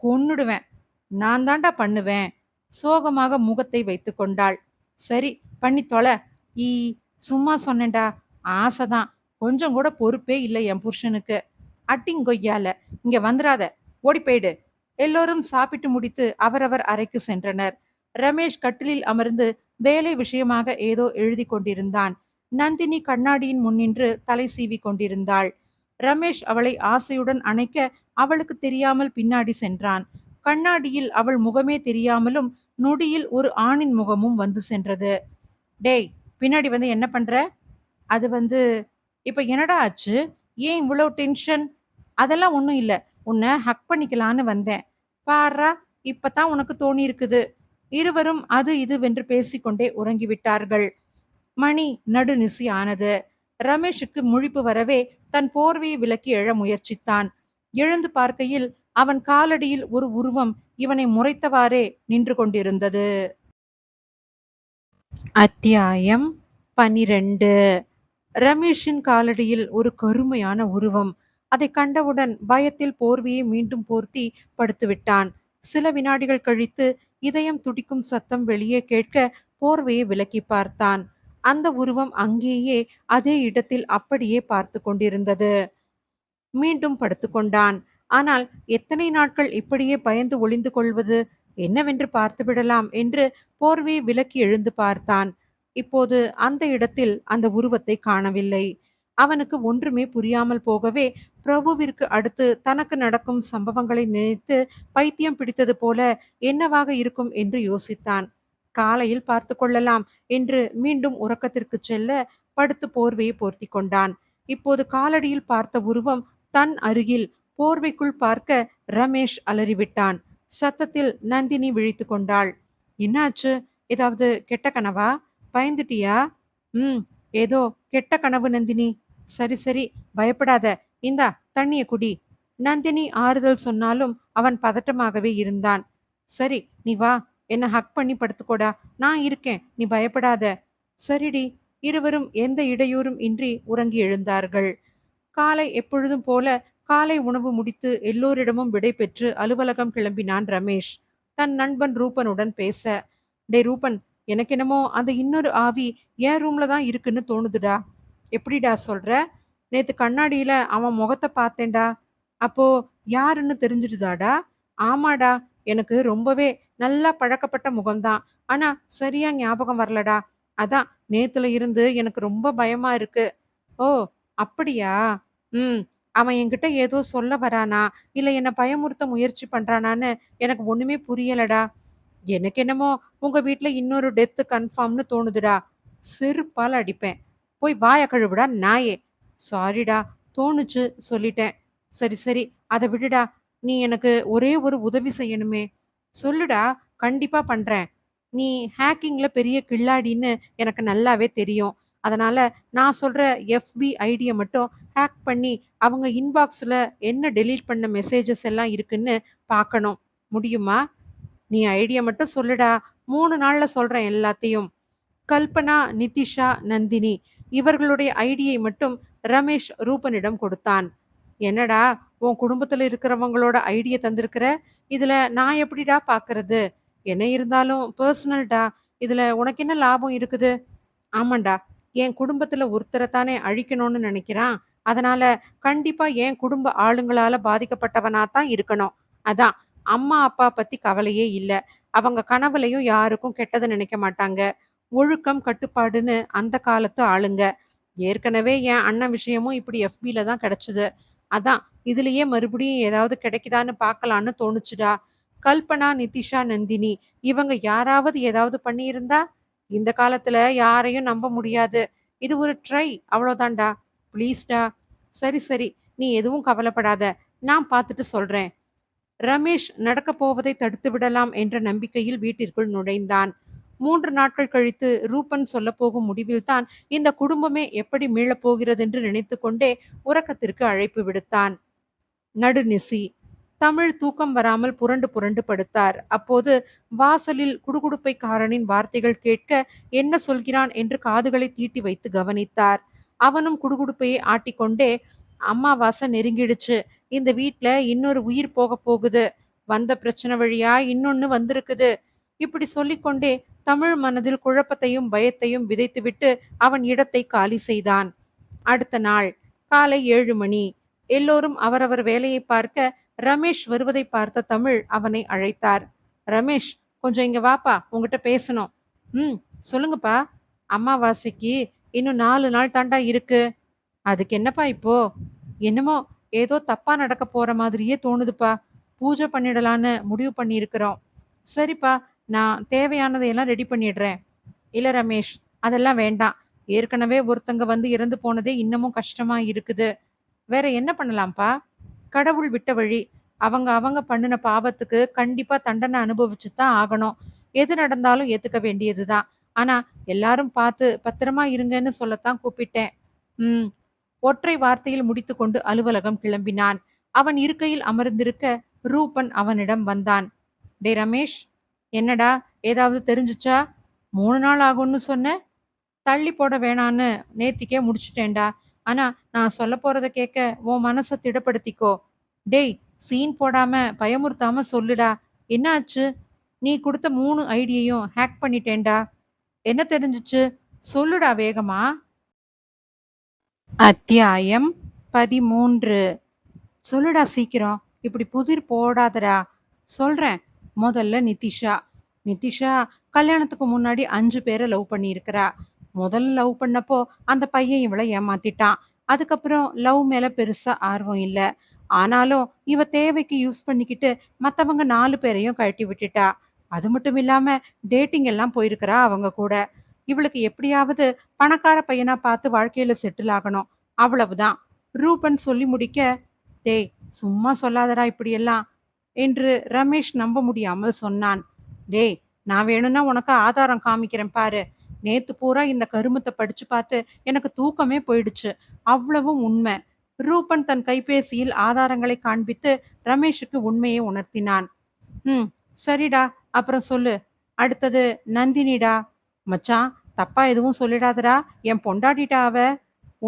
கொன்னுடுவேன். நான் தான்டா பண்ணுவேன். சோகமாக முகத்தை வைத்துக் கொண்டாள். சரி, பண்ணி தொலை. ஈ, சும்மா சொன்னேன்டா. ஆசைதான். கொஞ்சம் கூட பொறுப்பே இல்லை என் புருஷனுக்கு. அட்டிங்கொய்யால, இங்க வந்துராத. ஓடி போயிடு. எல்லோரும் சாப்பிட்டு முடித்து அவரவர் அறைக்கு சென்றனர். ரமேஷ் கட்டிலில் அமர்ந்து வேலை விஷயமாக ஏதோ எழுதி கொண்டிருந்தான். நந்தினி கண்ணாடியின் முன்னின்று தலை சீவி கொண்டிருந்தாள். ரமேஷ் அவளை ஆசையுடன் அணைக்க அவளுக்கு தெரியாமல் பின்னாடி சென்றான். கண்ணாடியில் அவள் முகமே தெரியாமலும் நொடியில் ஒரு ஆணின் முகமும் வந்து சென்றது. டேய், பின்னாடி வந்து என்ன பண்ற? அது வந்து, இப்ப என்னடா ஆச்சு? ஏன் இவ்வளோ டென்ஷன்? அதெல்லாம் ஒண்ணும் இல்ல. உன்ன ஹக் பண்ணிக்கலான்னு வந்தேன். பார்றா, இப்பதான் உனக்கு தோணியிருக்குது. இருவரும் அது இதுவென்று பேசிக்கொண்டே உறங்கிவிட்டார்கள். மணி நடுநிசி ஆனது. ரமேஷுக்கு முழிப்பு வரவே தன் போர்வையை விலக்கி எழ முயற்சித்தான். எழுந்து பார்க்கையில் அவன் காலடியில் ஒரு உருவம் இவனை முறைத்தவாறே நின்று கொண்டிருந்தது. அத்தியாயம் 12. ரமேஷின் காலடியில் ஒரு கருமையான உருவம். அதை கண்டவுடன் பயத்தில் போர்வையை மீண்டும் போர்த்தி படுத்துவிட்டான். சில வினாடிகள் கழித்து இதயம் துடிக்கும் சத்தம் வெளியே கேட்க போர்வையை விலக்கி பார்த்தான். அந்த உருவம் அங்கேயே அதே இடத்தில் அப்படியே பார்த்து கொண்டிருந்தது. மீண்டும் படுத்துக்கொண்டான். ஆனால் எத்தனை நாட்கள் இப்படியே பயந்து ஒளிந்து கொள்வது? என்னவென்று பார்த்து விடலாம் என்று போர்வையை விலக்கி எழுந்து பார்த்தான். இப்போது அந்த இடத்தில் அந்த உருவத்தை காணவில்லை. அவனுக்கு ஒன்றுமே புரியாமல் போகவே பிரபுவிற்கு அடுத்து தனக்கு நடக்கும் சம்பவங்களை நினைத்து பைத்தியம் பிடித்தது போல என்னவாக இருக்கும் என்று யோசித்தான். காலையில் பார்த்து கொள்ளலாம் என்று மீண்டும் உறக்கத்திற்கு செல்ல படுத்து போர்வையை போர்த்தி கொண்டான். இப்போது காலடியில் பார்த்த உருவம் தன் அருகில் போர்வைக்குள் பார்க்க ரமேஷ் அலறிவிட்டான். சத்தத்தில் நந்தினி விழித்து கொண்டாள். என்னாச்சு? ஏதாவது கெட்ட கனவா? பயந்துட்டியா? ம், ஏதோ கெட்ட கனவு நந்தினி. சரி, சரி, பயப்படாத. இந்தா, தண்ணிய குடி. நந்தினி ஆறுதல் சொன்னாலும் அவன் பதட்டமாகவே இருந்தான். சரி, நீ வா. என்ன ஹக் பண்ணி படுத்துக்கோடா. நான் இருக்கேன். நீ பயப்படாத. சரிடி. இருவரும் எந்த இடையூறும் இன்றி உறங்கி எழுந்தார்கள். காலை எப்பொழுதும் போல காலை உணவு முடித்து எல்லோரிடமும் விடை பெற்று அலுவலகம் கிளம்பினான் ரமேஷ். தன் நண்பன் ரூபனுடன் பேச, டே ரூபன், எனக்கு என்னமோ அந்த இன்னொரு ஆவி என் ரூம்ல தான் இருக்குன்னு தோணுதுடா. எப்படிடா சொல்ற? நேத்து கண்ணாடியில அவன் முகத்தை பார்த்தேன்டா. அப்போ யாருன்னு தெரிஞ்சிடுதாடா? ஆமாடா, எனக்கு ரொம்பவே நல்லா பழக்கப்பட்ட முகம்தான். ஆனா சரியா ஞாபகம் வரலடா. அதான் நேத்துல இருந்து எனக்கு ரொம்ப பயமா இருக்கு. ஓ! அப்படியா? ம். அவன் என்கிட்ட ஏதோ சொல்ல வரானா? இல்ல என்ன பயமுறுத்த முயற்சி பண்றானான்னு எனக்கு ஒண்ணுமே புரியலடா. எனக்கு என்னமோ உங்க வீட்ல இன்னொரு டெத் கன்ஃபார்ம்னு தோணுதுடா. செருப்பால அடிப்பேன். போய் வாய கழுவுடா நாயே! சாரிடா, தோணுச்சு சொல்லிட்டேன். சரி, சரி, அத விடுடா. நீ எனக்கு ஒரே ஒரு உதவி செய்யணுமே. சொல்லுடா, கண்டிப்பா பண்றேன். நீ ஹேக்கிங்ல பெரிய கில்லாடின்னு எனக்கு நல்லாவே தெரியும். அதனால நான் சொல்ற எஃபி ஐடிய மட்டும் ஹேக் பண்ணி அவங்க இன்பாக்ஸ்ல என்ன டெலீட் பண்ண மெசேஜஸ் எல்லாம் இருக்குன்னு பார்க்கணும். முடியுமா? நீ ஐடியா மட்டும் சொல்லுடா. 3 நாள்ல சொல்றேன் எல்லாத்தையும். கல்பனா, நிதிஷா, நந்தினி இவர்களுடைய ஐடியை மட்டும் ரமேஷ் ரூபனிடம் கொடுத்தான். என்னடா, உன் குடும்பத்துல இருக்கிறவங்களோட ஐடிய தந்திருக்கிற? இதுல நான் எப்படிடா பார்க்கறது? என்ன இருந்தாலும் பர்சனல்டா. இதுல உனக்கு என்ன லாபம் இருக்குது? ஆமாண்டா, என் குடும்பத்துல ஒருத்தர தானே அழிக்கணும்னு நினைக்கிறான். அதனால கண்டிப்பா என் குடும்ப ஆளுங்களால பாதிக்கப்பட்டவனா தான் இருக்கணும். அதான் அம்மா அப்பா பத்தி கவலையே இல்ல. அவங்க கனவுலயும் யாருக்கும் கெட்டது நினைக்க மாட்டாங்க. ஒழுக்கம் கட்டுப்பாடுன்னு அந்த காலத்து ஆளுங்க. ஏற்கனவே என் அண்ணன் விஷயமும் இப்படி எஃபில தான் கிடைச்சது. அதான் இதுலயே மறுபடியும் ஏதாவது கிடைக்குதான்னு பார்க்கலான்னு தோணுச்சுடா. கல்பனா, நிதிஷா, நந்தினி இவங்க யாராவது ஏதாவது பண்ணியிருந்தா இந்த காலத்துல யாரையும் நம்ப முடியாது. இது ஒரு ட்ரை அவ்வளோதான்டா. ப்ளீஸ்டா. சரி, சரி, நீ எதுவும் கவலைப்படாத. நான் பார்த்துட்டு சொல்றேன். ரமேஷ் நடக்கப் போவதை தடுத்து விடலாம் என்ற நம்பிக்கையில் வீட்டிற்குள் நுழைந்தான். 3 நாட்கள் கழித்து ரூபன் சொல்லப்போகும் முடிவில்தான் இந்த குடும்பமே எப்படி மீளப் போகிறதென்று நினைத்துக்கொண்டே உறக்கத்திற்கு அழைப்பு விடுத்தான். நடுநிசி. தமிழ் தூக்கம் வராமல் புரண்டு புரண்டு படுத்தார். அப்போது வாசலில் குடுகுடுப்பைக்காரனின் வார்த்தைகள் கேட்க என்ன சொல்கிறான் என்று காதுகளை தீட்டி வைத்து கவனித்தார். அவனும் குடுகுடுப்பையை ஆட்டிக்கொண்டே, அம்மாவாசை நெருங்கிடுச்சு. இந்த வீட்ல இன்னொரு உயிர் போக போகுது. வந்த பிரச்சனை வழியா இன்னொன்னு வந்திருக்குது. இப்படி சொல்லிக்கொண்டே தமிழ் மனதில் குழப்பத்தையும் பயத்தையும் விதைத்துவிட்டு அவன் இடத்தை காலி செய்தான். அடுத்த நாள் காலை 7 மணி. எல்லோரும் அவரவர் வேலையை பார்க்க ரமேஷ் வருவதை பார்த்த தமிழ் அவனை அழைத்தார். ரமேஷ், கொஞ்சம் இங்க வாப்பா, உங்ககிட்ட பேசணும். ம். சொல்லுங்கப்பா. அமாவாசைக்கு இன்னும் 4 நாள் தாண்டா இருக்கு. அதுக்கு என்னப்பா இப்போ? என்னமோ ஏதோ தப்பா நடக்க போற மாதிரியே தோணுதுப்பா. பூஜை பண்ணிடலான்னு முடிவு பண்ணியிருக்கிறோம். சரிப்பா, நான் தேவையானதையெல்லாம் ரெடி பண்ணிடுறேன். இல்ல ரமேஷ், அதெல்லாம் வேண்டாம். ஏற்கனவே ஒருத்தங்க வந்து இறந்து போனதே இன்னமும் கஷ்டமா இருக்குது. வேற என்ன பண்ணலாம்ப்பா? கடவுள் விட்ட வழி. அவங்க அவங்க பண்ணுன பாவத்துக்கு கண்டிப்பா தண்டனை அனுபவிச்சு தான் ஆகணும். எது நடந்தாலும் ஏத்துக்க வேண்டியதுதான். ஆனா எல்லாரும் பார்த்து பத்திரமா இருங்கன்னு சொல்லத்தான் கூப்பிட்டேன். ம். ஒற்றை வார்த்தையில் முடித்துக்கொண்டு அலுவலகம் கிளம்பினான். அவன் இருக்கையில் அமர்ந்திருக்க ரூபன் அவனிடம் வந்தான். டே ரமேஷ், என்னடா, ஏதாவது தெரிஞ்சுச்சா? 3 நாள் ஆகும்னு சொன்ன? தள்ளி போட வேணான்னு நேத்திக்கே முடிச்சுட்டேன்டா. ஆனா நான் சொல்ல போறத கேட்க உன் மனச திடப்படுத்திக்கோ. டேய், சீன் போடாம பயமுறுத்தாம சொல்லுடா. என்ன ஆச்சு? நீ குடுத்த 3 ஐடியையும் ஹேக் பண்ணிட்டேன்டா. என்ன தெரிஞ்சுச்சு? சொல்லுடா வேகமா. அத்தியாயம் 13. சொல்லுடா சீக்கிரம். இப்படி புதிர் போடாதடா. சொல்றேன். முதல்ல நிதிஷா. நிதிஷா கல்யாணத்துக்கு முன்னாடி 5 பேரை லவ் பண்ணியிருக்கிறா. முதல்ல லவ் பண்ணப்போ அந்த பையன் இவளை ஏமாத்திட்டான். அதுக்கப்புறம் லவ் மேல பெருசா ஆர்வம் இல்ல. ஆனாலும் இவ தேவைக்கு யூஸ் பண்ணிக்கிட்டு மத்தவங்க 4 பேரையும் கழட்டி விட்டுட்டா. அது மட்டும் இல்லாம டேட்டிங் எல்லாம் போயிருக்கிறா அவங்க கூட. இவளுக்கு எப்படியாவது பணக்கார பையனா பார்த்து வாழ்க்கையில செட்டில் ஆகணும். அவ்வளவுதான். ரூபன் சொல்லி முடிக்க, டேய், சும்மா சொல்லாதடா இப்படியெல்லாம் என்று ரமேஷ் நம்ப முடியாமல் சொன்னான். டேய், நான் வேணும்னா உனக்கு ஆதாரம் காமிக்கிறேன் பாரு. நேத்து பூரா இந்த கருமத்தை படிச்சு பார்த்து எனக்கு தூக்கமே போயிடுச்சு. அவ்வளவும் உண்மை. ரூபன் தன் கைபேசியில் ஆதாரங்களை காண்பித்து ரமேஷுக்கு உண்மையை உணர்த்தினான். ம். சரிடா, அப்புறம் சொல்லு. அடுத்தது நந்தினிடா. மச்சான், தப்பா எதுவும் சொல்லிடாதடா. என் பொண்டாட்டிடா அவ.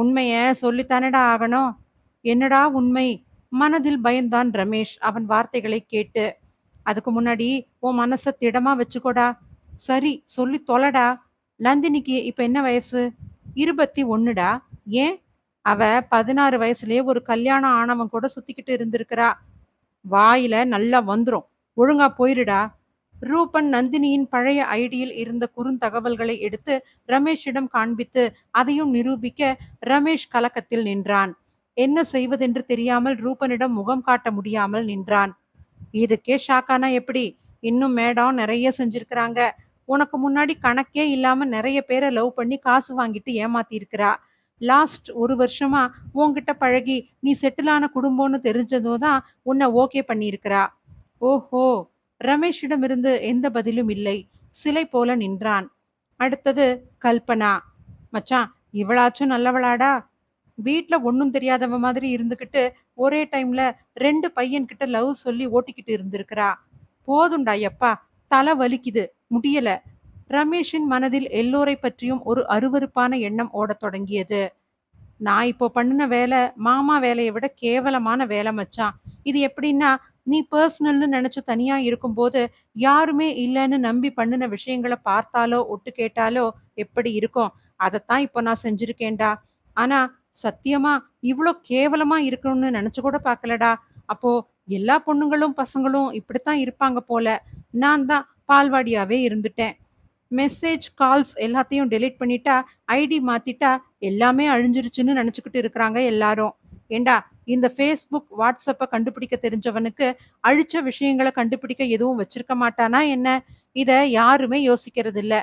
உண்மைய சொல்லித்தானடா ஆகணும். என்னடா உண்மை? மனதில் பயந்தான் ரமேஷ் அவன் வார்த்தைகளை கேட்டு. அதுக்கு முன்னாடி உன் மனச திடமா வச்சுக்கோடா. சரி சொல்லி தொலைடா. நந்தினிக்கு இப்ப என்ன வயசு? 21டா. ஏன்? அவ 16 வயசுலயே ஒரு கல்யாணம் ஆனவன் கூட சுத்திக்கிட்டு இருந்திருக்கிறா. வாயில நல்லா வந்துரும். ஒழுங்கா போயிருடா. ரூபன் நந்தினியின் பழைய ஐடியில் இருந்த குறுந்தகவல்களை எடுத்து ரமேஷிடம் காண்பித்து அதையும் நிரூபிக்க ரமேஷ் கலக்கத்தில் நின்றான். என்ன செய்வதென்று தெரியாமல் ரூபனிடம் முகம் காட்ட முடியாமல் நின்றான். இதுக்கே ஷாக்கானா எப்படி? இன்னும் மேடம் நிறைய செஞ்சிருக்கிறாங்க. உனக்கு முன்னாடி கணக்கே இல்லாம நிறைய பேரை லவ் பண்ணி காசு வாங்கிட்டு ஏமாத்தி இருக்கிறா. லாஸ்ட் ஒரு வருஷமா உன்கிட்ட பழகி நீ செட்டிலான குடும்பம்னு தெரிஞ்சதோ தான் உன்னை ஓகே பண்ணியிருக்கிறா. ஓஹோ! ரமேஷிடமிருந்து எந்த பதிலும் இல்லை. சிலை போல நின்றான். அடுத்தது கல்பனா. மச்சான், இவளாச்சும் நல்லவளாடா. வீட்ல ஒண்ணும் தெரியாதவ மாதிரி இருந்துகிட்டு ஒரே டைம்ல 2 பையன்கிட்ட லவ் சொல்லி ஓட்டிக்கிட்டு இருந்திருக்கிறா. போதும்டா யப்பா, தலை வலிக்குது, முடியல. ரமேஷின் மனதில் எல்லோரை பற்றியும் ஒரு அருவருப்பான எண்ணம் ஓடத் தொடங்கியது. நான் இப்போ பண்ணுன வேலை மாமா வேலையை விட கேவலமான வேலை மச்சான். இது எப்படின்னா, நீ பர்சனல்னு நினைச்சு தனியா இருக்கும்போது யாருமே இல்லைன்னு நம்பி பண்ணுன விஷயங்களை பார்த்தாலோ ஒட்டு கேட்டாலோ எப்படி இருக்கும்? அதைத்தான் இப்போ நான் செஞ்சிருக்கேன்டா. ஆனா சத்தியமா இவ்வளோ கேவலமா இருக்கணும்னு நினைச்சு கூட பார்க்கலடா. அப்போ எல்லா பொண்ணுங்களும் பசங்களும் இப்படித்தான் இருப்பாங்க போல. நான் தான் பால்வாடியாவே இருந்துட்டேன். மெசேஜ் கால்ஸ் எல்லாத்தையும் டெலீட் பண்ணிட்டா, ஐடி மாத்திட்டா எல்லாமே அழிஞ்சிருச்சுன்னு நினைச்சுக்கிட்டு இருக்கிறாங்க எல்லாரும். ஏண்டா, இந்த ஃபேஸ்புக் வாட்ஸ்அப்பை கண்டுபிடிக்க தெரிஞ்சவனுக்கு அழிச்ச விஷயங்களை கண்டுபிடிக்க எதுவும் வச்சிருக்க மாட்டானா என்ன? இத யாருமே யோசிக்கிறது இல்ல.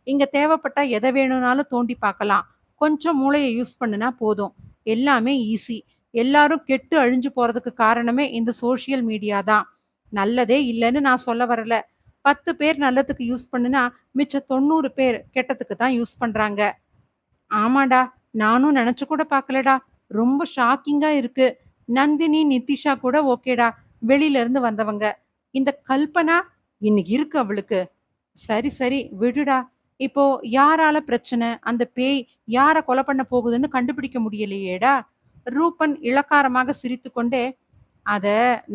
இங்க தேவைப்பட்டா எதை வேணும்னாலும் தோண்டி பார்க்கலாம். கொஞ்சம் மூளையை யூஸ் பண்ணுனா போதும். எல்லாமே ஈஸி. எல்லாரும் கெட்டு அழிஞ்சு போறதுக்கு காரணமே இந்த சோஷியல் மீடியா தான். நல்லதே இல்லைன்னு நான் சொல்ல வரல. 10 பேர் நல்லதுக்கு யூஸ் பண்ணுனா மிச்ச 90 பேர் கெட்டதுக்கு தான் யூஸ் பண்றாங்க. ஆமாடா, நானும் நினைச்சு கூட பார்க்கலடா. ரொம்ப ஷாக்கிங்கா இருக்கு. நந்தினி, நிதிஷா கூட ஓகேடா. வெளியில இருந்து வந்தவங்க. இந்த கல்பனா இன்னைக்கு இருக்கு அவளுக்கு. சரி சரி விடுடா. இப்போ யாரால பிரச்சனை? அந்த பேய் யார கொலை பண்ண போகுதுன்னு கண்டுபிடிக்க முடியலையேடா. ரூபன் இளக்காரமாக சிரித்துக்கொண்டே, அத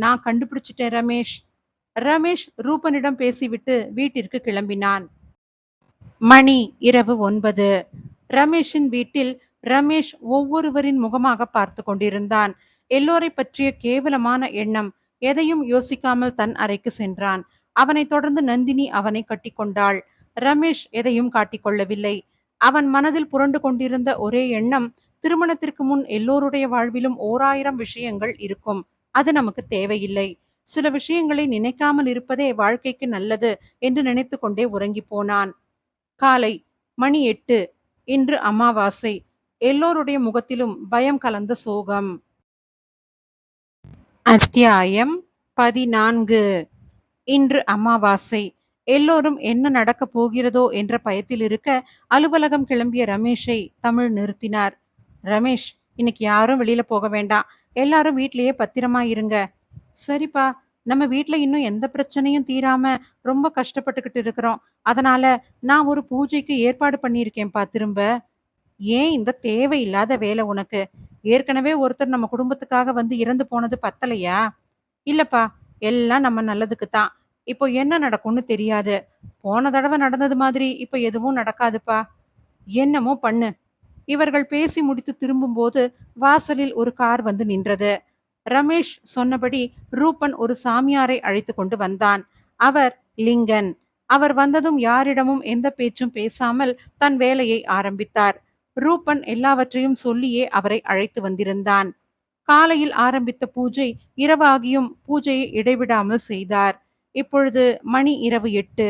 நான் கண்டுபிடிச்சிட்டேன் ரமேஷ். ரமேஷ் ரூபனிடம் பேசிவிட்டு வீட்டிற்கு கிளம்பினான். மணி இரவு 9. ரமேஷின் வீட்டில் ரமேஷ் ஒவ்வொருவரின் முகமாக பார்த்து கொண்டிருந்தான். எல்லோரை பற்றிய கேவலமான எண்ணம். எதையும் யோசிக்காமல் தன் அறைக்கு சென்றான். அவனைத் தொடர்ந்து நந்தினி அவனை கட்டிக்கொண்டாள். ரமேஷ் எதையும் காட்டிக்கொள்ளவில்லை. அவன் மனதில் புரண்டு கொண்டிருந்த ஒரே எண்ணம், திருமணத்திற்கு முன் எல்லோருடைய வாழ்விலும் 1000 விஷயங்கள் இருக்கும். அது நமக்கு தேவையில்லை. சில விஷயங்களை நினைக்காமல் இருப்பதே வாழ்க்கைக்கு நல்லது என்று நினைத்து கொண்டே உறங்கி போனான். காலை மணி 8. இன்று அமாவாசை. எல்லோருடைய முகத்திலும் பயம் கலந்த சோகம். அத்தியாயம் 14. இன்று அமாவாசை. எல்லோரும் என்ன நடக்கப் போகிறதோ என்ற பயத்தில் இருக்க அலுவலகம் கிளம்பிய ரமேஷை தமிழ் நிறுத்தினார். ரமேஷ், இன்னைக்கு யாரும் வெளியில போக வேண்டாம். எல்லாரும் வீட்லயே பத்திரமா இருங்க. சரிப்பா, நம்ம வீட்ல இன்னும் எந்த பிரச்சனையும் தீராம ரொம்ப கஷ்டப்பட்டுக்கிட்டு இருக்கிறோம். அதனால நான் ஒரு பூஜைக்கு ஏற்பாடு பண்ணியிருக்கேன்ப்பா திரும்ப. ஏன் இந்த தேவையில்லாத வேலை உனக்கு? ஏற்கனவே ஒருத்தர் நம்ம குடும்பத்துக்காக வந்து இறந்து போனது பத்தலையா? இல்லப்பா, எல்லாம் நம்ம நல்லதுக்கு தான். இப்போ என்ன நடக்கும்னு தெரியாது. போன தடவை நடந்தது மாதிரி இப்ப எதுவும் நடக்காதுப்பா. என்னமோ பண்ணு. இவர்கள் பேசி முடித்து திரும்பும்போது வாசலில் ஒரு கார் வந்து நின்றது. ரமேஷ் சொன்னபடி ரூபன் ஒரு சாமியாரை அழைத்து கொண்டு வந்தான். அவர் லிங்கன். அவர் வந்ததும் யாரிடமும் எந்த பேச்சும் பேசாமல் தன் வேலையை ஆரம்பித்தார். ரூபன் எல்லாவற்றையும் சொல்லியே அவரை அழைத்து வந்திருந்தான். காலையில் ஆரம்பித்த பூஜை இரவாகியும் பூஜையை இடைவிடாமல் செய்தார். இப்பொழுது மணி இரவு 8.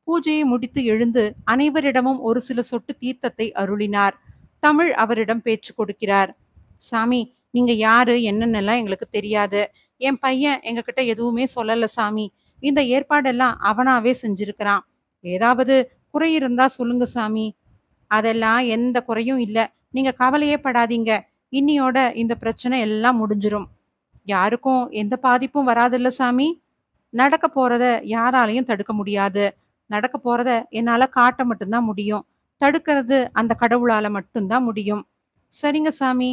பூஜையை முடித்து எழுந்து அனைவரிடமும் ஒரு சில சொட்டு தீர்த்தத்தை அருளினார். தமிழ் அவரிடம் பேச்சு கொடுக்கிறார். சாமி, நீங்க யாரு என்னன்னெல்லாம் எங்களுக்கு தெரியாது. என் பையன் எங்ககிட்ட எதுவுமே சொல்லல சாமி. இந்த ஏற்பாடெல்லாம் அவனாவே செஞ்சிருக்கிறான். ஏதாவது குறை இருந்தா சொல்லுங்க சாமி. அதெல்லாம் எந்த குறையும் இல்ல. நீங்க கவலையே படாதீங்க. இன்னியோட இந்த பிரச்சனை எல்லாம் முடிஞ்சிரும். யாருக்கும் எந்த பாதிப்பும் வராதுல்ல சாமி. நடக்க போறத யாராலையும் தடுக்க முடியாது. நடக்க போறத என்னால காட்ட மட்டும்தான் முடியும். தடுக்கிறது அந்த கடவுளால மட்டும்தான் முடியும். சரிங்க சாமி.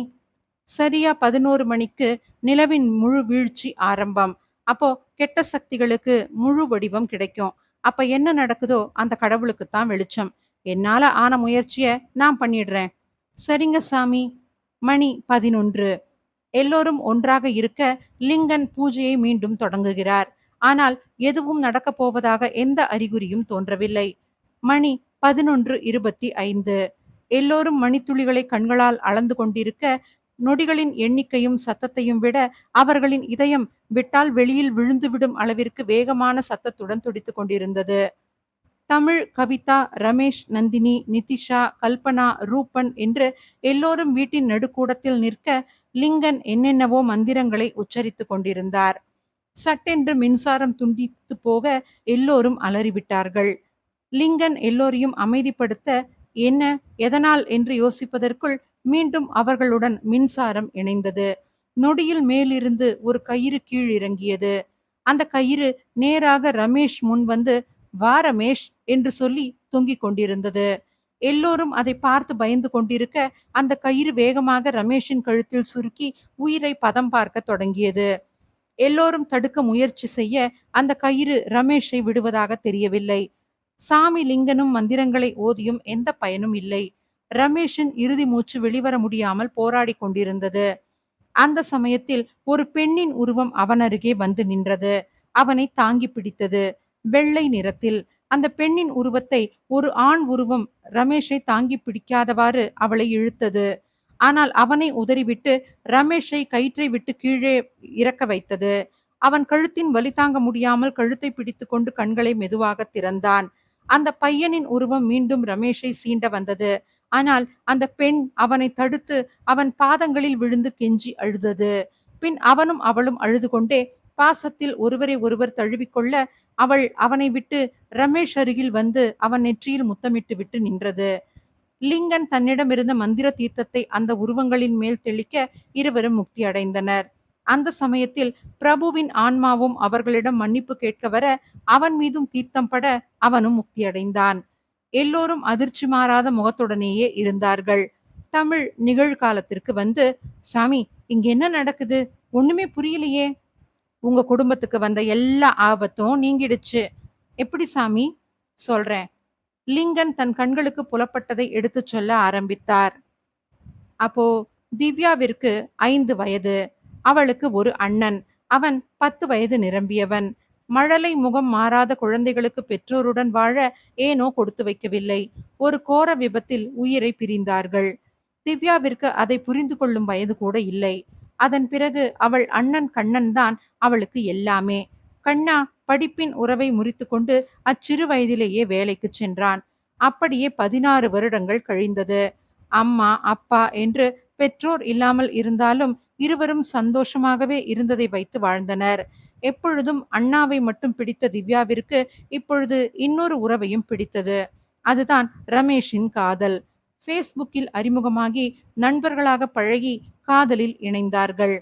சரியா 11 மணிக்கு நிலவின் முழு வீழ்ச்சி ஆரம்பம். அப்போ கெட்ட சக்திகளுக்கு முழு வடிவம் கிடைக்கும். அப்ப என்ன நடக்குதோ அந்த கடவுளுக்கு தான் வெளிச்சம். என்னால ஆன முயற்சிய நான் பண்ணிடுறேன். சரிங்க சாமி. மணி 11. எல்லோரும் ஒன்றாக இருக்க லிங்கன் பூஜையை மீண்டும் தொடங்குகிறார். ஆனால் எதுவும் நடக்கப் போவதாக எந்த அறிகுறியும் தோன்றவில்லை. மணி 11:25. எல்லோரும் மணித்துளிகளை கண்களால் அளந்து கொண்டிருக்க, நொடிகளின் எண்ணிக்கையும் சத்தத்தையும் விட அவர்களின் இதயம் விட்டால் வெளியில் விழுந்துவிடும் அளவிற்கு வேகமான சத்தத்துடன் துடித்துக் கொண்டிருந்தது. தமிழ், கவிதா, ரமேஷ், நந்தினி, நிதிஷா, கல்பனா, ரூபன் என்று எல்லோரும் வீட்டின் நடுக்கூடத்தில் நிற்க, லிங்கன் என்னென்னவோ மந்திரங்களை உச்சரித்துக் கொண்டிருந்தார். சட்டென்று மின்சாரம் துண்டித்து போக எல்லோரும் அலறிவிட்டார்கள். லிங்கன் எல்லோரையும் அமைதிப்படுத்த, என்ன, எதனால் என்று யோசிப்பதற்குள் மீண்டும் அவர்களுடன் மின்சாரம் இணைந்தது. நொடியில் மேலிருந்து ஒரு கயிறு கீழ் இறங்கியது. அந்த கயிறு நேராக ரமேஷ் முன் வந்து, வா ரமேஷ் என்று சொல்லி தொங்கிக் கொண்டிருந்தது. எல்லோரும் அதை பார்த்து பயந்து கொண்டிருக்க, அந்த கயிறு வேகமாக ரமேஷின் கழுத்தில் சுருக்கி உயிரை பதம் பார்க்க தொடங்கியது. எல்லோரும் தடுக்க முயற்சி செய்ய அந்த கயிறு ரமேஷை விடுவதாக தெரியவில்லை. சாமி லிங்கனும் மந்திரங்களை ஓதியும் எந்த பயனும் இல்லை. ரமேஷின் இறுதி மூச்சு வெளிவர முடியாமல் போராடி கொண்டிருந்தது. அந்த சமயத்தில் ஒரு பெண்ணின் உருவம் அவன் அருகே வந்து நின்றது. அவனை தாங்கி பிடித்தது. வெள்ளை நிறத்தில். அந்த பெண்ணின் உருவத்தை ஒரு ஆண் உருவம் ரமேஷை தாங்கி பிடிக்காதவாறு அவளை இழுத்தது. ஆனால் அவனை உதறிவிட்டு ரமேஷை கயிற்றை விட்டு கீழே இறக்க வைத்தது. அவன் கழுத்தின் வலி தாங்க முடியாமல் கழுத்தை பிடித்துக் கொண்டு கண்களை மெதுவாக திறந்தான். அந்த பையனின் உருவம் மீண்டும் ரமேஷை சீண்ட வந்தது. ஆனால் அந்த பெண் அவனை தடுத்து அவன் பாதங்களில் விழுந்து கெஞ்சி அழுதது. பின் அவனும் அவளும் அழுது கொண்டே பாசத்தில் ஒருவரை ஒருவர் தழுவிக்கொள்ள, அவள் அவனை விட்டு ரமேஷ் அருகில் வந்து அவன் நெற்றியில் முத்தமிட்டு விட்டு நின்றது. லிங்கன் தன்னிடமிருந்த மந்திர தீர்த்தத்தை அந்த உருவங்களின் மேல் தெளிக்க இருவரும் முக்தி அடைந்தனர். அந்த சமயத்தில் பிரபுவின் ஆன்மாவும் அவர்களிடம் மன்னிப்பு கேட்க வர, அவன் மீதும் தீர்த்தம் பட அவனும் முக்தியடைந்தான். எல்லோரும் அதிர்ச்சி மாறாத முகத்துடனேயே இருந்தார்கள். தமிழ் நிகழ்காலத்திற்கு வந்து, சாமி, இங்க என்ன நடக்குது? ஒண்ணுமே புரியலையே. உங்க குடும்பத்துக்கு வந்த எல்லா ஆபத்தும் நீங்கிடுச்சு. எப்படி சாமி? சொல்றேன். லிங்கன் தன் கண்களுக்கு புலப்பட்டதை எடுத்துச் சொல்ல ஆரம்பித்தார். அப்போ திவ்யாவிற்கு 5 வயது. அவளுக்கு ஒரு அண்ணன். அவன் 10 வயது நிரம்பியவன். மழலை முகம் மாறாத குழந்தைகளுக்கு பெற்றோருடன் வாழ ஏனோ கொடுத்து வைக்கவில்லை. ஒரு கோர விபத்தில் உயிரை பிரிந்தார்கள். திவ்யாவிற்கு அதை புரிந்து கொள்ளும் வயது கூட இல்லை. அதன் பிறகு அவள் அண்ணன் கண்ணன் தான் அவளுக்கு எல்லாமே. கண்ணா படிப்பின் உறவை முறித்துக்கொண்டு அச்சிறு வயதிலேயே வேலைக்கு சென்றான். அப்படியே 16 வருடங்கள் கழிந்தது. அம்மா, அப்பா என்று பெற்றோர் இல்லாமல் இருந்தாலும் இருவரும் சந்தோஷமாகவே இருந்ததை வைத்து வாழ்ந்தனர். எப்பொழுதும் அண்ணாவை மட்டும் பிடித்த திவ்யாவிற்கு இப்பொழுது இன்னொரு உறவையும் பிடித்தது. அதுதான் ரமேஷின் காதல். ஃபேஸ்புக்கில் அறிமுகமாகி நண்பர்களாக பழகி காதலில் இணைந்தார்கள்.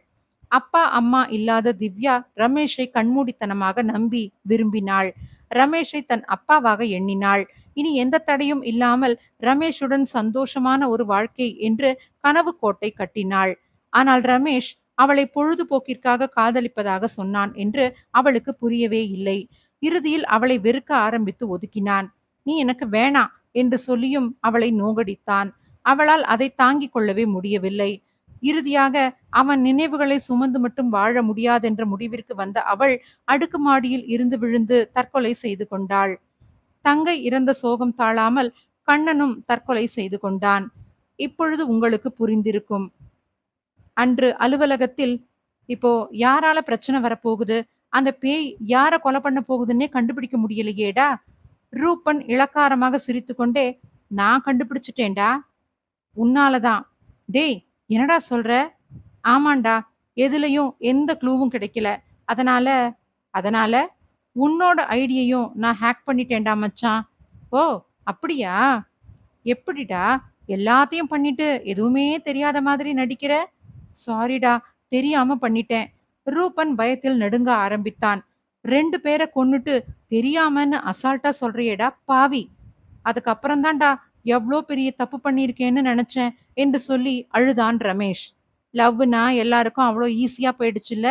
அப்பா அம்மா இல்லாத திவ்யா ரமேஷை கண்மூடித்தனமாக நம்பி விரும்பினாள். ரமேஷை தன் அப்பாவாக எண்ணினாள். இனி எந்த தடையும் இல்லாமல் ரமேஷுடன் சந்தோஷமான ஒரு வாழ்க்கை என்று கனவு கோட்டை கட்டினாள். ஆனால் ரமேஷ் அவளை பொழுதுபோக்கிற்காக காதலிப்பதாக சொன்னான் என்று அவளுக்கு புரியவே இல்லை. இறுதியில் அவளை வெறுக்க ஆரம்பித்து ஒதுக்கினான். நீ எனக்கு வேணா என்று சொல்லியும் அவளை நோகடித்தான். அவளால் அதை தாங்கிக் கொள்ளவே முடியவில்லை. இறுதியாக அவன் நினைவுகளை சுமந்து மட்டும் வாழ முடியாதென்ற முடிவிற்கு வந்த அவள் அடுக்குமாடியில் இருந்து விழுந்து தற்கொலை செய்து கொண்டாள். தங்கை இறந்த சோகம் தாழாமல் கண்ணனும் தற்கொலை செய்து கொண்டான். இப்பொழுது உங்களுக்கு புரிந்திருக்கும். அன்று அலுவலகத்தில், இப்போ யாரால பிரச்சனை வரப்போகுது, அந்த பேய் யார கொலை பண்ண போகுதுன்னே கண்டுபிடிக்க முடியலையேடா. ரூபன் இளக்காரமாக சிரித்துக்கொண்டே, நான் கண்டுபிடிச்சிட்டேன்டா. உன்னாலதான். டேய், என்னடா சொல்ற? ஆமாண்டா, எதுலயும் எந்த க்ளூவும் கிடைக்கல. அதனால அதனால உன்னோட ஐடியையும் நான் ஹேக் பண்ணிட்டேன்டா மச்சான். ஓ, அப்படியா? எப்படிடா? எல்லாத்தையும் பண்ணிட்டு எதுவுமே தெரியாத மாதிரி நடிக்கிற? சாரிடா, தெரியாம பண்ணிட்டேன். ரூபன் பயத்தில் நடுங்க ஆரம்பித்தான். 2 பேரை கொன்னுட்டு தெரியாமன்னு அசால்ட்டா சொல்றியேடா பாவி. அதுக்கப்புறம் தான்டா எவ்வளோ பெரிய தப்பு பண்ணியிருக்கேன்னு நினைச்சேன் என்று சொல்லி அழுதான் ரமேஷ். லவ்வுனா எல்லாருக்கும் அவ்வளோ ஈஸியா போயிடுச்சுல்ல.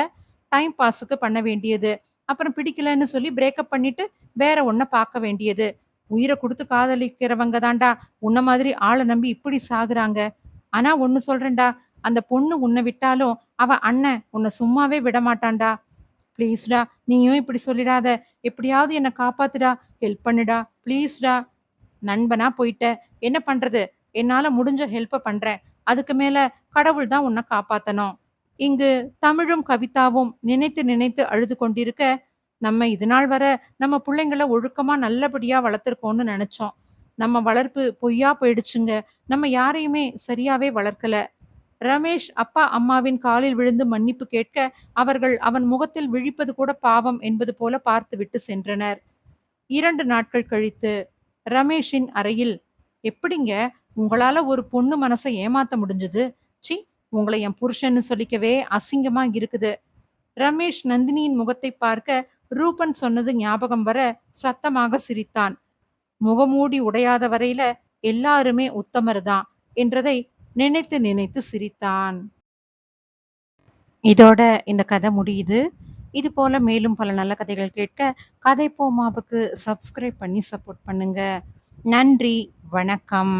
டைம் பாஸுக்கு பண்ண வேண்டியது. அப்புறம் பிடிக்கலன்னு சொல்லி பிரேக்கப் பண்ணிட்டு வேற ஒண்ண பார்க்க வேண்டியது. உயிர குடுத்து காதலிக்கிறவங்க தான்டா உன்ன மாதிரி ஆள நம்பி இப்படி சாகுறாங்க. ஆனா ஒண்ணு சொல்றேன்டா, அந்த பொண்ணு உன்ன விட்டாலும் அவ அண்ணன் உன்ன சும்மாவே விடமாட்டான்டா. ப்ளீஸ்டா நீயும் இப்படி சொல்லிடாத. எப்படியாவது என்ன காப்பாத்துடா. ஹெல்ப் பண்ணுடா. ப்ளீஸ்டா. நண்பனா போயிட்ட. என்ன பண்றது? என்னால முடிஞ்ச ஹெல்ப்ப பண்றேன். அதுக்கு மேல கடவுள் தான் உன்ன காப்பாத்தணும். இங்கு தமிழும், கவிதாவும் நினைத்து நினைத்து அழுது கொண்டிருக்க, நம்ம இதுநாள் வர நம்ம புள்ளைங்கள ஒழுக்கமா நல்லபடியா வளர்த்துருக்கோம்னு நெனச்சோம். நம்ம வளர்ப்பு பொய்யா போயிடுச்சுங்க. நம்ம யாரையுமே சரியாவே வளர்க்கல. ரமேஷ் அப்பா, அம்மாவின் காலில் விழுந்து மன்னிப்பு கேட்க, அவர்கள் அவன் முகத்தில் விழிப்பது கூட பாவம் என்பது போல பார்த்துவிட்டு சென்றனர். 2 நாட்கள் கழித்து ரமேஷின் அறையில், "எப்படிங்க உங்களால ஒரு பொண்ணு மனச ஏமாத்த முடிஞ்சது? ச்சீ! உங்கள என் புருஷன்னு சொல்லிக்கவே அசிங்கமா இருக்குது." ரமேஷ் நந்தினியின் முகத்தை பார்க்க, ரூபன் சொன்னது ஞாபகம் வர சத்தமாக சிரித்தான். "முகமூடி உடையாத வரையில எல்லாருமே உத்தமர் தான்" என்றதை நினைத்து நினைத்து சிரித்தான். இதோட இந்த கதை முடியுது. இது போல மேலும் பல நல்ல கதைகள் கேட்க, கதை போமாவுக்கு சப்ஸ்கிரைப் பண்ணி சப்போர்ட் பண்ணுங்க. நன்றி, வணக்கம்.